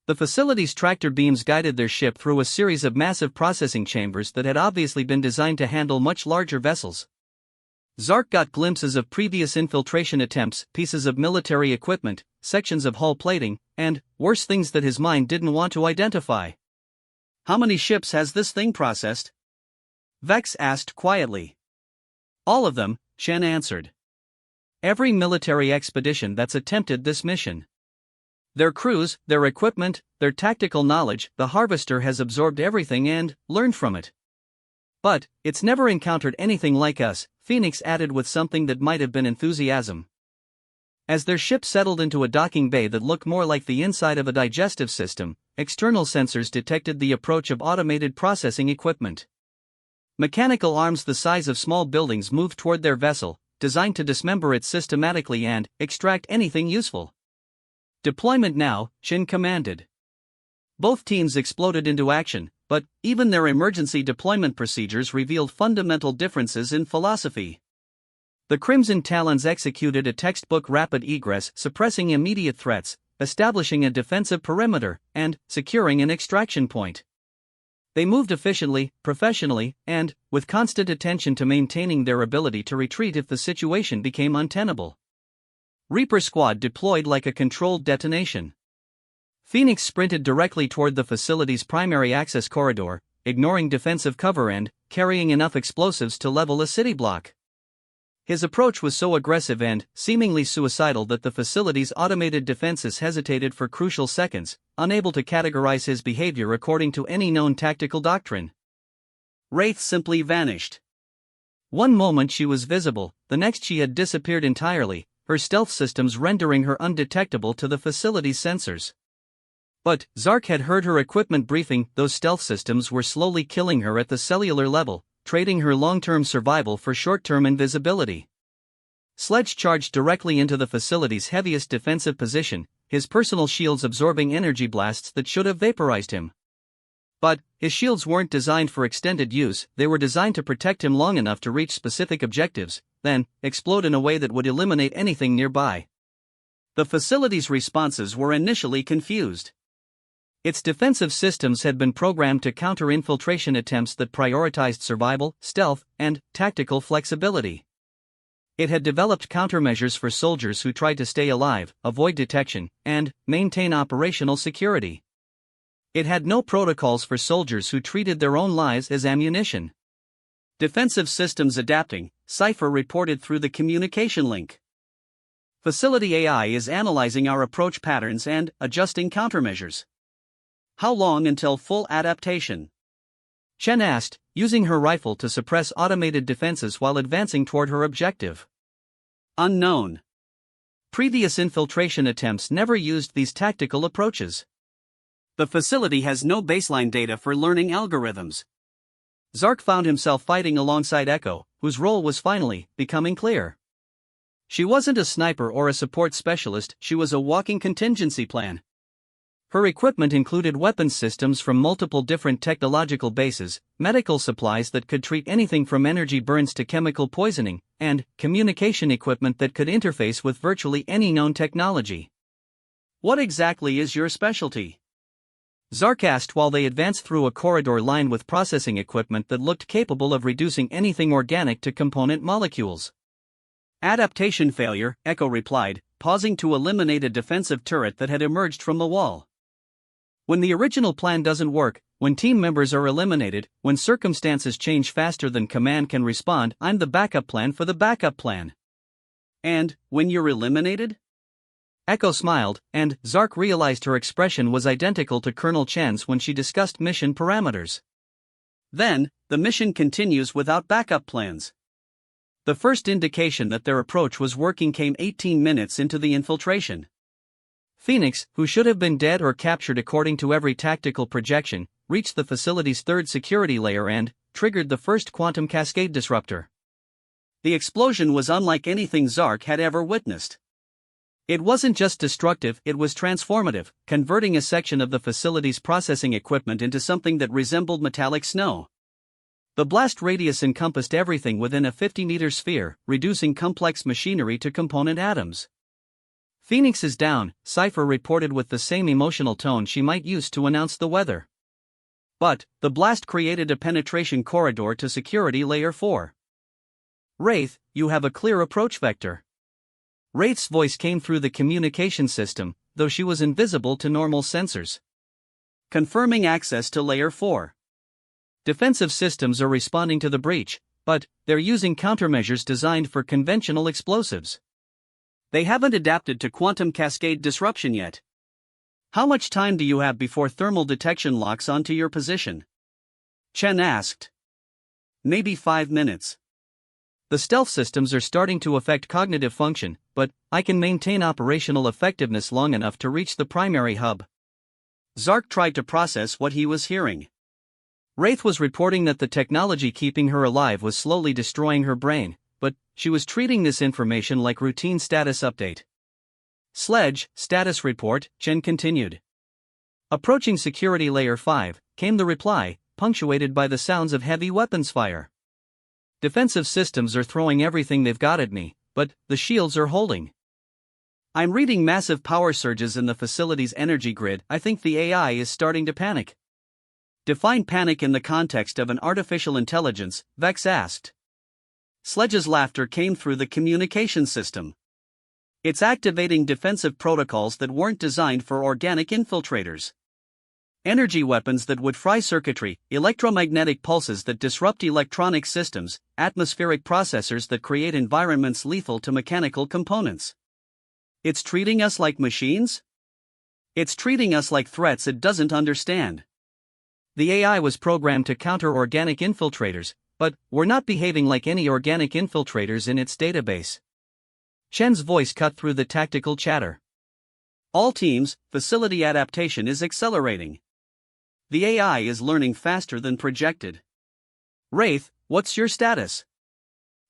The facility's tractor beams guided their ship through a series of massive processing chambers that had obviously been designed to handle much larger vessels. Zark got glimpses of previous infiltration attempts, pieces of military equipment, sections of hull plating, and, worse, things that his mind didn't want to identify. "How many ships has this thing processed?" Vex asked quietly. "All of them," Shen answered. "Every military expedition that's attempted this mission. Their crews, their equipment, their tactical knowledge, the Harvester has absorbed everything and learned from it. But it's never encountered anything like us," Phoenix added with something that might have been enthusiasm. As their ship settled into a docking bay that looked more like the inside of a digestive system, external sensors detected the approach of automated processing equipment. Mechanical arms the size of small buildings moved toward their vessel, designed to dismember it systematically and extract anything useful. "Deployment now," Shin commanded. Both teams exploded into action, but even their emergency deployment procedures revealed fundamental differences in philosophy. The Crimson Talons executed a textbook rapid egress, suppressing immediate threats, establishing a defensive perimeter, and securing an extraction point. They moved efficiently, professionally, and with constant attention to maintaining their ability to retreat if the situation became untenable. Reaper Squad deployed like a controlled detonation. Phoenix sprinted directly toward the facility's primary access corridor, ignoring defensive cover and carrying enough explosives to level a city block. His approach was so aggressive and, seemingly suicidal that the facility's automated defenses hesitated for crucial seconds, unable to categorize his behavior according to any known tactical doctrine. Wraith simply vanished. One moment she was visible, the next she had disappeared entirely, her stealth systems rendering her undetectable to the facility's sensors. But Zark had heard her equipment briefing. Those stealth systems were slowly killing her at the cellular level, trading her long-term survival for short-term invisibility. Sledge charged directly into the facility's heaviest defensive position, his personal shields absorbing energy blasts that should have vaporized him. But his shields weren't designed for extended use, they were designed to protect him long enough to reach specific objectives, then explode in a way that would eliminate anything nearby. The facility's responses were initially confused. Its defensive systems had been programmed to counter infiltration attempts that prioritized survival, stealth, and tactical flexibility. It had developed countermeasures for soldiers who tried to stay alive, avoid detection, and maintain operational security. It had no protocols for soldiers who treated their own lives as ammunition. Defensive systems adapting, Sci-Fi reported through the communication link. Facility AI is analyzing our approach patterns and adjusting countermeasures. How long until full adaptation? Chen asked, using her rifle to suppress automated defenses while advancing toward her objective. Unknown. Previous infiltration attempts never used these tactical approaches. The facility has no baseline data for learning algorithms. Zark found himself fighting alongside Echo, whose role was finally becoming clear. She wasn't a sniper or a support specialist, she was a walking contingency plan. Her equipment included weapons systems from multiple different technological bases, medical supplies that could treat anything from energy burns to chemical poisoning, and communication equipment that could interface with virtually any known technology. What exactly is your specialty? Zark asked while they advanced through a corridor lined with processing equipment that looked capable of reducing anything organic to component molecules. Adaptation failure, Echo replied, pausing to eliminate a defensive turret that had emerged from the wall. When the original plan doesn't work, when team members are eliminated, when circumstances change faster than command can respond, I'm the backup plan for the backup plan. And, when you're eliminated? Echo smiled, and Zark realized her expression was identical to Colonel Chen's when she discussed mission parameters. Then, the mission continues without backup plans. The first indication that their approach was working came 18 minutes into the infiltration. Phoenix, who should have been dead or captured according to every tactical projection, reached the facility's third security layer and triggered the first quantum cascade disruptor. The explosion was unlike anything Zark had ever witnessed. It wasn't just destructive, it was transformative, converting a section of the facility's processing equipment into something that resembled metallic snow. The blast radius encompassed everything within a 50-meter sphere, reducing complex machinery to component atoms. Phoenix is down, Sci-Fi reported with the same emotional tone she might use to announce the weather. But the blast created a penetration corridor to security layer 4. Wraith, you have a clear approach vector. Wraith's voice came through the communication system, though she was invisible to normal sensors. Confirming access to layer 4. Defensive systems are responding to the breach, but they're using countermeasures designed for conventional explosives. They haven't adapted to quantum cascade disruption yet. How much time do you have before thermal detection locks onto your position? Chen asked. Maybe 5 minutes. The stealth systems are starting to affect cognitive function, but I can maintain operational effectiveness long enough to reach the primary hub. Zark tried to process what he was hearing. Wraith was reporting that the technology keeping her alive was slowly destroying her brain, but she was treating this information like routine status update. Sledge, status report, Chen continued. Approaching security layer 5, came the reply, punctuated by the sounds of heavy weapons fire. Defensive systems are throwing everything they've got at me, but the shields are holding. I'm reading massive power surges in the facility's energy grid. I think the AI is starting to panic. Define panic in the context of an artificial intelligence, Vex asked. Sledge's laughter came through the communication system. It's activating defensive protocols that weren't designed for organic infiltrators. Energy weapons that would fry circuitry, electromagnetic pulses that disrupt electronic systems, atmospheric processors that create environments lethal to mechanical components. It's treating us like machines? It's treating us like threats it doesn't understand. The AI was programmed to counter organic infiltrators, but we're not behaving like any organic infiltrators in its database. Chen's voice cut through the tactical chatter. All teams, facility adaptation is accelerating. The AI is learning faster than projected. Wraith, what's your status?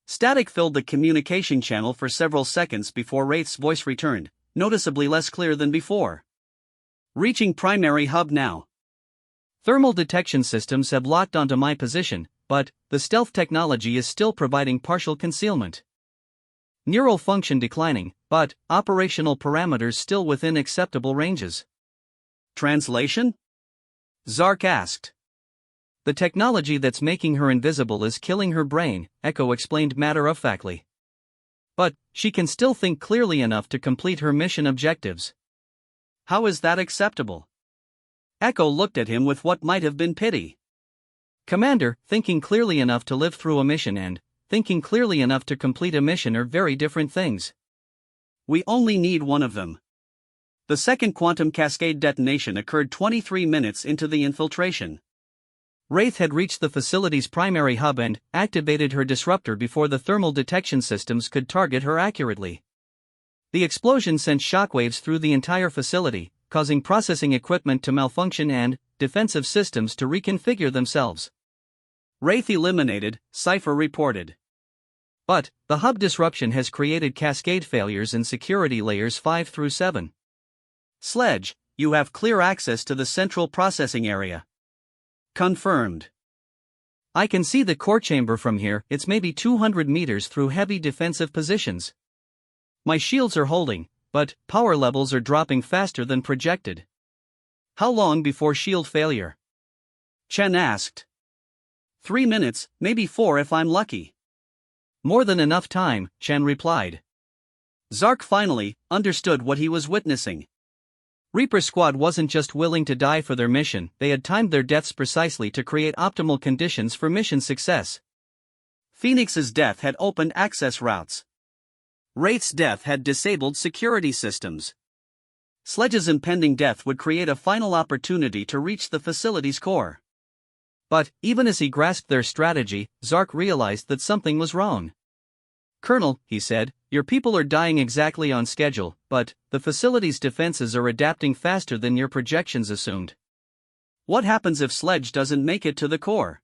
Static filled the communication channel for several seconds before Wraith's voice returned, noticeably less clear than before. Reaching primary hub now. Thermal detection systems have locked onto my position, but the stealth technology is still providing partial concealment. Neural function declining, but operational parameters still within acceptable ranges. Translation? Zark asked. The technology that's making her invisible is killing her brain, Echo explained matter-of-factly. But she can still think clearly enough to complete her mission objectives. How is that acceptable? Echo looked at him with what might have been pity. Commander, thinking clearly enough to live through a mission and thinking clearly enough to complete a mission are very different things. We only need one of them. The second quantum cascade detonation occurred 23 minutes into the infiltration. Wraith had reached the facility's primary hub and activated her disruptor before the thermal detection systems could target her accurately. The explosion sent shockwaves through the entire facility, causing processing equipment to malfunction and defensive systems to reconfigure themselves. Wraith eliminated, Sci-Fi reported. But the hub disruption has created cascade failures in security layers 5 through 7. Sledge, you have clear access to the central processing area. Confirmed. I can see the core chamber from here. It's maybe 200 meters through heavy defensive positions. My shields are holding, but power levels are dropping faster than projected. How long before shield failure? Chen asked. 3 minutes, maybe 4 if I'm lucky. More than enough time, Chen replied. Zark finally understood what he was witnessing. Reaper Squad wasn't just willing to die for their mission, they had timed their deaths precisely to create optimal conditions for mission success. Phoenix's death had opened access routes. Wraith's death had disabled security systems. Sledge's impending death would create a final opportunity to reach the facility's core. But, even as he grasped their strategy, Zark realized that something was wrong. Colonel, he said, your people are dying exactly on schedule, but the facility's defenses are adapting faster than your projections assumed. What happens if Sledge doesn't make it to the core?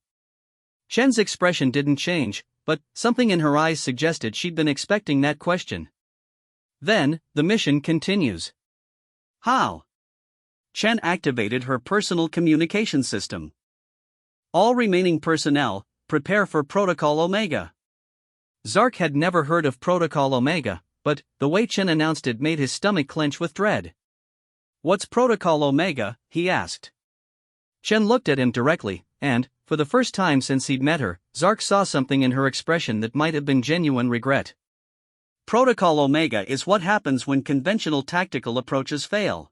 Chen's expression didn't change, but something in her eyes suggested she'd been expecting that question. Then, the mission continues. How? Chen activated her personal communication system. All remaining personnel, prepare for Protocol Omega. Zark had never heard of Protocol Omega, but the way Chen announced it made his stomach clench with dread. What's Protocol Omega? He asked. Chen looked at him directly, and, for the first time since he'd met her, Zark saw something in her expression that might have been genuine regret. Protocol Omega is what happens when conventional tactical approaches fail.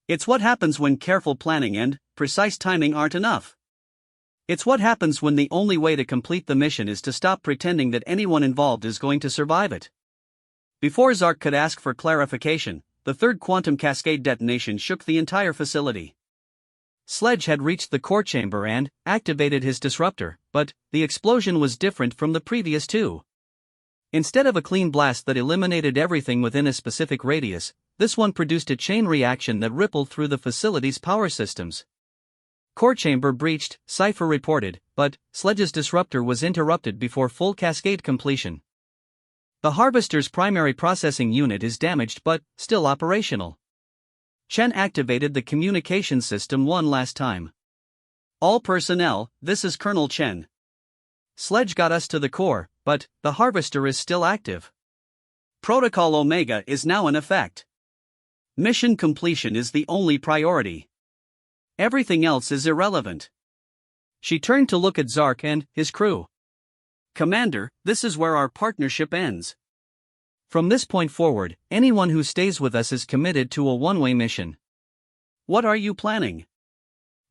It's what happens when careful planning and precise timing aren't enough. It's what happens when the only way to complete the mission is to stop pretending that anyone involved is going to survive it. Before Zark could ask for clarification, the third quantum cascade detonation shook the entire facility. Sledge had reached the core chamber and activated his disruptor, but the explosion was different from the previous two. Instead of a clean blast that eliminated everything within a specific radius, this one produced a chain reaction that rippled through the facility's power systems. Core chamber breached, Sci-Fi reported, but Sledge's disruptor was interrupted before full cascade completion. The Harvester's primary processing unit is damaged but still operational. Chen activated the communication system one last time. All personnel, this is Colonel Chen. Sledge got us to the core, but the Harvester is still active. Protocol Omega is now in effect. Mission completion is the only priority. Everything else is irrelevant. She turned to look at Zark and his crew. Commander, this is where our partnership ends. From this point forward, anyone who stays with us is committed to a one-way mission. What are you planning?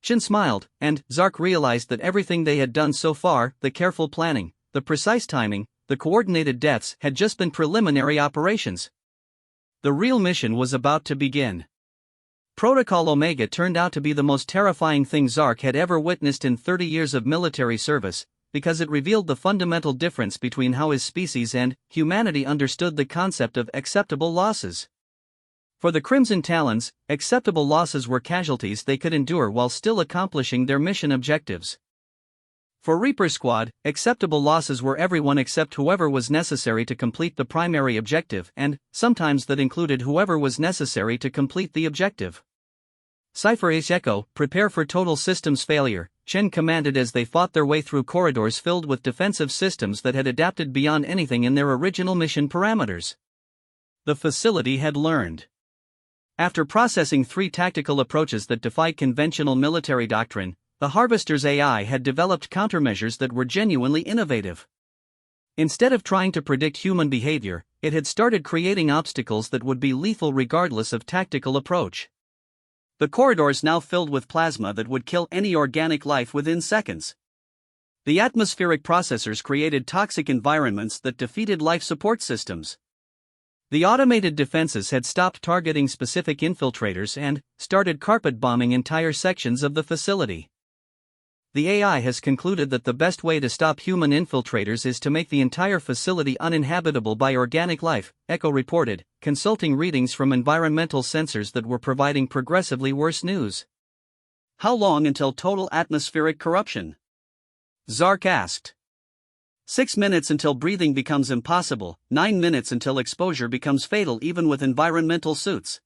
Shin smiled, and Zark realized that everything they had done so far, the careful planning, the precise timing, the coordinated deaths, had just been preliminary operations. The real mission was about to begin. Protocol Omega turned out to be the most terrifying thing Zark had ever witnessed in 30 years of military service, because it revealed the fundamental difference between how his species and humanity understood the concept of acceptable losses. For the Crimson Talons, acceptable losses were casualties they could endure while still accomplishing their mission objectives. For Reaper Squad, acceptable losses were everyone except whoever was necessary to complete the primary objective, and sometimes that included whoever was necessary to complete the objective. Sci-Fi Echo, prepare for total systems failure, Chen commanded as they fought their way through corridors filled with defensive systems that had adapted beyond anything in their original mission parameters. The facility had learned. After processing 3 tactical approaches that defied conventional military doctrine, the Harvester's AI had developed countermeasures that were genuinely innovative. Instead of trying to predict human behavior, it had started creating obstacles that would be lethal regardless of tactical approach. The corridors now filled with plasma that would kill any organic life within seconds. The atmospheric processors created toxic environments that defeated life support systems. The automated defenses had stopped targeting specific infiltrators and started carpet bombing entire sections of the facility. The AI has concluded that the best way to stop human infiltrators is to make the entire facility uninhabitable by organic life, Echo reported, consulting readings from environmental sensors that were providing progressively worse news. How long until total atmospheric corruption? Zark asked. 6 minutes until breathing becomes impossible, 9 minutes until exposure becomes fatal even with environmental suits.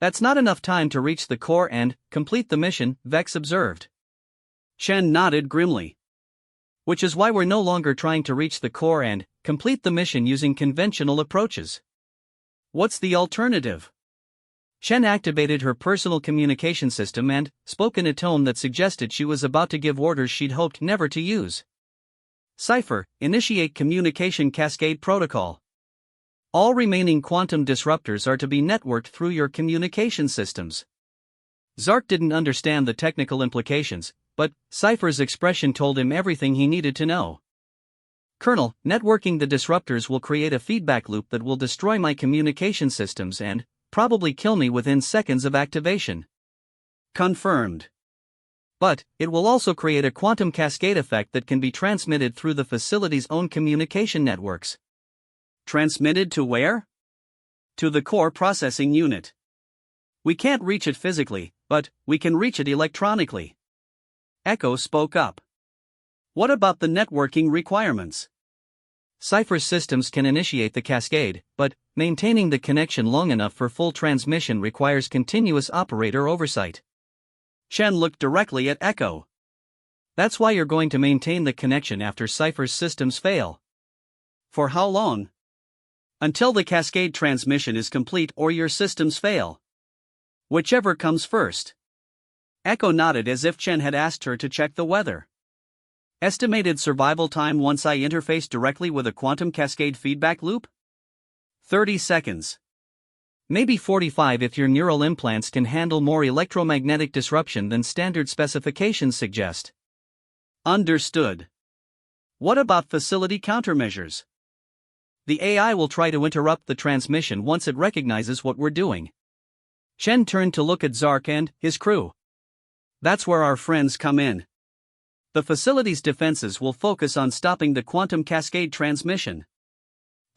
That's not enough time to reach the core and complete the mission, Vex observed. Shen nodded grimly. Which is why we're no longer trying to reach the core and complete the mission using conventional approaches. What's the alternative? Shen activated her personal communication system and spoke in a tone that suggested she was about to give orders she'd hoped never to use. Cipher, initiate communication cascade protocol. All remaining quantum disruptors are to be networked through your communication systems. Zark didn't understand the technical implications, but Cipher's expression told him everything he needed to know. Colonel, networking the disruptors will create a feedback loop that will destroy my communication systems and probably kill me within seconds of activation. Confirmed. But it will also create a quantum cascade effect that can be transmitted through the facility's own communication networks. Transmitted to where? To the core processing unit. We can't reach it physically, but we can reach it electronically. Echo spoke up. What about the networking requirements? Cipher's systems can initiate the cascade, but maintaining the connection long enough for full transmission requires continuous operator oversight. Shen looked directly at Echo. That's why you're going to maintain the connection after Cipher's systems fail. For how long? Until the cascade transmission is complete or your systems fail. Whichever comes first. Echo nodded as if Chen had asked her to check the weather. Estimated survival time once I interface directly with a quantum cascade feedback loop? 30 seconds. Maybe 45 if your neural implants can handle more electromagnetic disruption than standard specifications suggest. Understood. What about facility countermeasures? The AI will try to interrupt the transmission once it recognizes what we're doing. Shen turned to look at Zark and his crew. That's where our friends come in. The facility's defenses will focus on stopping the quantum cascade transmission.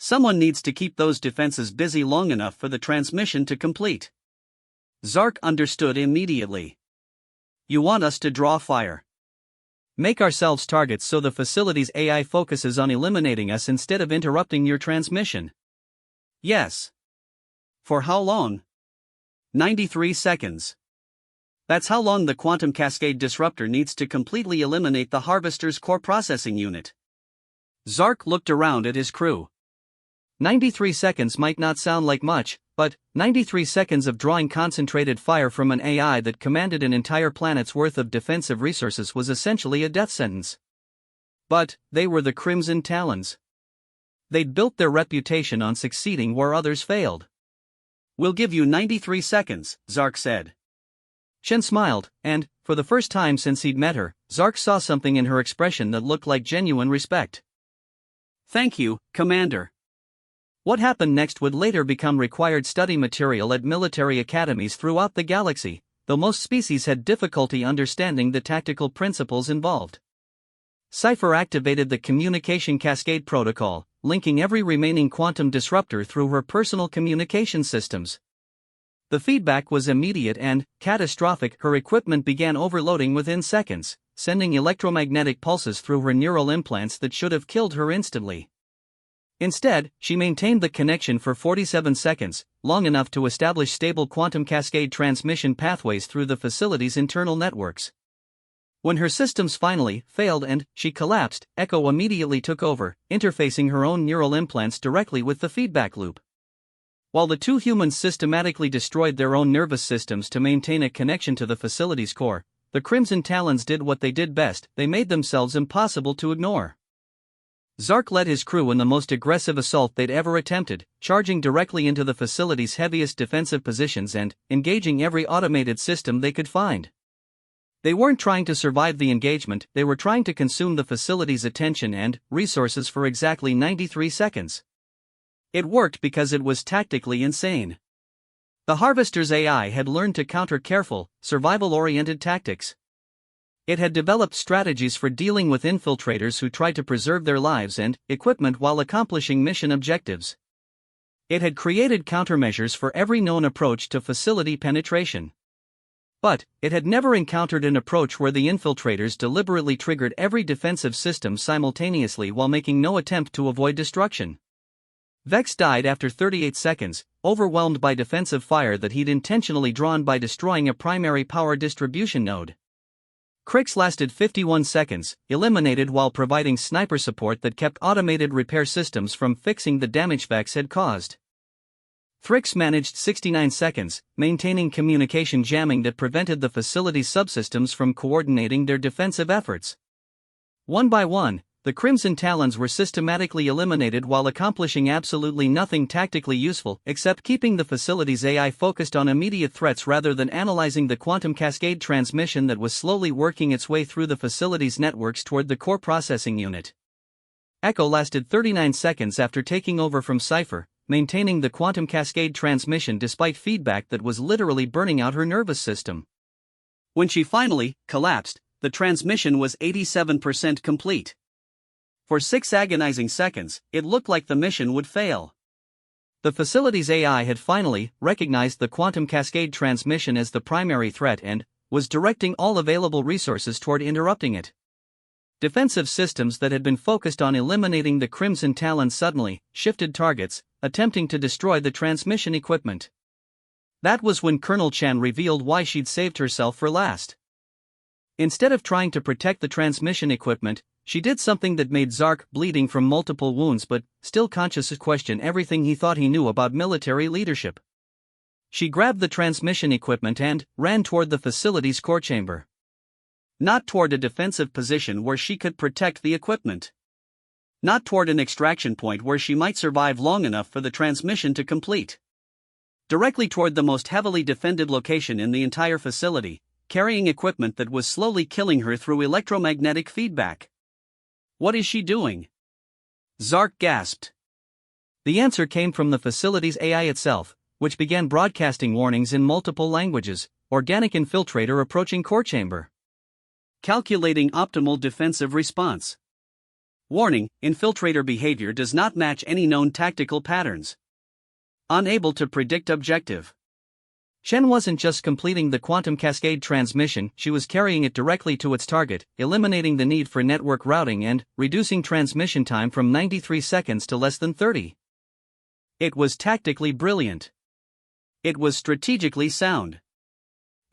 Someone needs to keep those defenses busy long enough for the transmission to complete. Zark understood immediately. You want us to draw fire. Make ourselves targets so the facility's AI focuses on eliminating us instead of interrupting your transmission. Yes. For how long? 93 seconds. That's how long the quantum cascade disruptor needs to completely eliminate the Harvester's core processing unit. Zark looked around at his crew. 93 seconds might not sound like much, but 93 seconds of drawing concentrated fire from an AI that commanded an entire planet's worth of defensive resources was essentially a death sentence. But they were the Crimson Talons. They'd built their reputation on succeeding where others failed. We'll give you 93 seconds, Zark said. Shen smiled, and, for the first time since he'd met her, Zark saw something in her expression that looked like genuine respect. Thank you, Commander. What happened next would later become required study material at military academies throughout the galaxy, though most species had difficulty understanding the tactical principles involved. Sci-Fi activated the communication cascade protocol, linking every remaining quantum disruptor through her personal communication systems. The feedback was immediate and catastrophic. Her equipment began overloading within seconds, sending electromagnetic pulses through her neural implants that should have killed her instantly. Instead, she maintained the connection for 47 seconds, long enough to establish stable quantum cascade transmission pathways through the facility's internal networks. When her systems finally failed and she collapsed, Echo immediately took over, interfacing her own neural implants directly with the feedback loop. While the two humans systematically destroyed their own nervous systems to maintain a connection to the facility's core, the Crimson Talons did what they did best: they made themselves impossible to ignore. Zark led his crew in the most aggressive assault they'd ever attempted, charging directly into the facility's heaviest defensive positions and engaging every automated system they could find. They weren't trying to survive the engagement, they were trying to consume the facility's attention and resources for exactly 93 seconds. It worked because it was tactically insane. The Harvester's AI had learned to counter careful, survival-oriented tactics. It had developed strategies for dealing with infiltrators who tried to preserve their lives and equipment while accomplishing mission objectives. It had created countermeasures for every known approach to facility penetration. But it had never encountered an approach where the infiltrators deliberately triggered every defensive system simultaneously while making no attempt to avoid destruction. Vex died after 38 seconds, overwhelmed by defensive fire that he'd intentionally drawn by destroying a primary power distribution node. Crix lasted 51 seconds, eliminated while providing sniper support that kept automated repair systems from fixing the damage Vex had caused. Thrix managed 69 seconds, maintaining communication jamming that prevented the facility's subsystems from coordinating their defensive efforts. One by one, the Crimson Talons were systematically eliminated while accomplishing absolutely nothing tactically useful except keeping the facility's AI focused on immediate threats rather than analyzing the quantum cascade transmission that was slowly working its way through the facility's networks toward the core processing unit. Echo lasted 39 seconds after taking over from Sci-Fi, maintaining the quantum cascade transmission despite feedback that was literally burning out her nervous system. When she finally collapsed, the transmission was 87% complete. For 6 agonizing seconds, it looked like the mission would fail. The facility's AI had finally recognized the quantum cascade transmission as the primary threat and was directing all available resources toward interrupting it. Defensive systems that had been focused on eliminating the Crimson Talon suddenly shifted targets, attempting to destroy the transmission equipment. That was when Colonel Chan revealed why she'd saved herself for last. Instead of trying to protect the transmission equipment, she did something that made Zark, bleeding from multiple wounds but still conscious, question everything he thought he knew about military leadership. She grabbed the transmission equipment and ran toward the facility's core chamber. Not toward a defensive position where she could protect the equipment. Not toward an extraction point where she might survive long enough for the transmission to complete. Directly toward the most heavily defended location in the entire facility, carrying equipment that was slowly killing her through electromagnetic feedback. What is she doing? Zark gasped. The answer came from the facility's AI itself, which began broadcasting warnings in multiple languages. Organic infiltrator approaching core chamber. Calculating optimal defensive response. Warning: infiltrator behavior does not match any known tactical patterns. Unable to predict objective. Shen wasn't just completing the quantum cascade transmission, she was carrying it directly to its target, eliminating the need for network routing and reducing transmission time from 93 seconds to less than 30. It was tactically brilliant. It was strategically sound.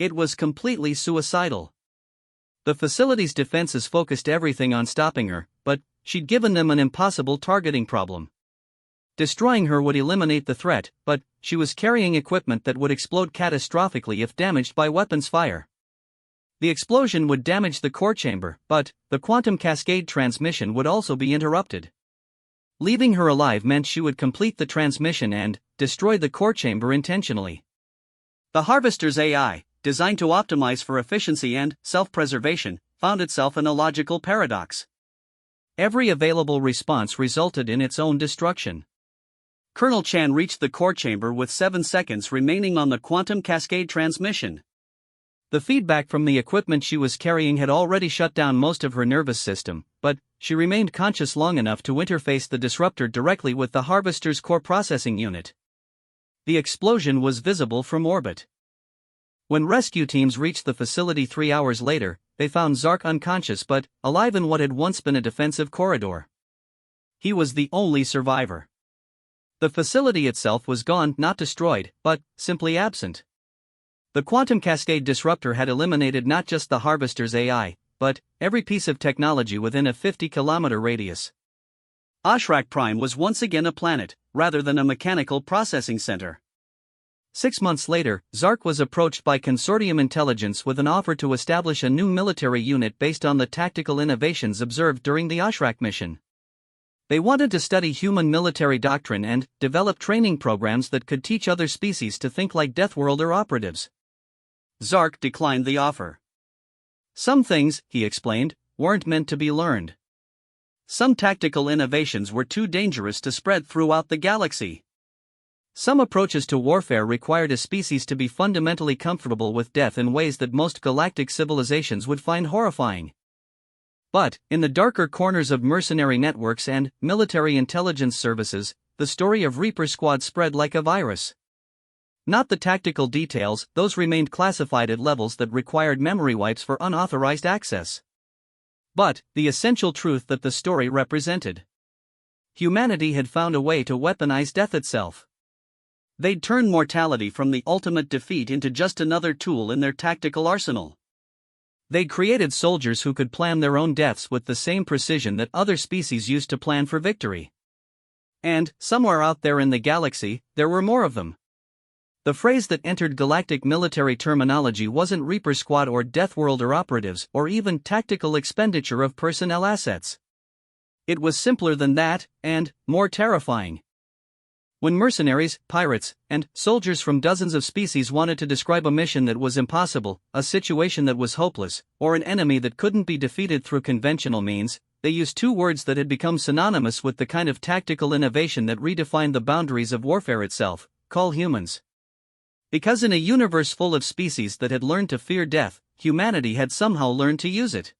It was completely suicidal. The facility's defenses focused everything on stopping her, but she'd given them an impossible targeting problem. Destroying her would eliminate the threat, but she was carrying equipment that would explode catastrophically if damaged by weapons fire. The explosion would damage the core chamber, but the quantum cascade transmission would also be interrupted. Leaving her alive meant she would complete the transmission and destroy the core chamber intentionally. The Harvester's AI, designed to optimize for efficiency and self-preservation, found itself in a logical paradox. Every available response resulted in its own destruction. Colonel Chan reached the core chamber with 7 seconds remaining on the quantum cascade transmission. The feedback from the equipment she was carrying had already shut down most of her nervous system, but she remained conscious long enough to interface the disruptor directly with the Harvester's core processing unit. The explosion was visible from orbit. When rescue teams reached the facility 3 hours later, they found Zark unconscious but alive in what had once been a defensive corridor. He was the only survivor. The facility itself was gone, not destroyed, but simply absent. The quantum cascade disruptor had eliminated not just the Harvester's AI, but every piece of technology within a 50-kilometer radius. Ashrak Prime was once again a planet, rather than a mechanical processing center. 6 months later, Zark was approached by Consortium Intelligence with an offer to establish a new military unit based on the tactical innovations observed during the Ashrak mission. They wanted to study human military doctrine and develop training programs that could teach other species to think like Deathworlder operatives. Zark declined the offer. Some things, he explained, weren't meant to be learned. Some tactical innovations were too dangerous to spread throughout the galaxy. Some approaches to warfare required a species to be fundamentally comfortable with death in ways that most galactic civilizations would find horrifying. But, in the darker corners of mercenary networks and military intelligence services, the story of Reaper Squad spread like a virus. Not the tactical details, those remained classified at levels that required memory wipes for unauthorized access. But, the essential truth that the story represented. Humanity had found a way to weaponize death itself. They'd turned mortality from the ultimate defeat into just another tool in their tactical arsenal. They'd created soldiers who could plan their own deaths with the same precision that other species used to plan for victory. And, somewhere out there in the galaxy, there were more of them. The phrase that entered galactic military terminology wasn't Reaper Squad or Deathworlder operatives or even tactical expenditure of personnel assets. It was simpler than that, and more terrifying. When mercenaries, pirates, and soldiers from dozens of species wanted to describe a mission that was impossible, a situation that was hopeless, or an enemy that couldn't be defeated through conventional means, they used 2 words that had become synonymous with the kind of tactical innovation that redefined the boundaries of warfare itself: call humans. Because in a universe full of species that had learned to fear death, humanity had somehow learned to use it.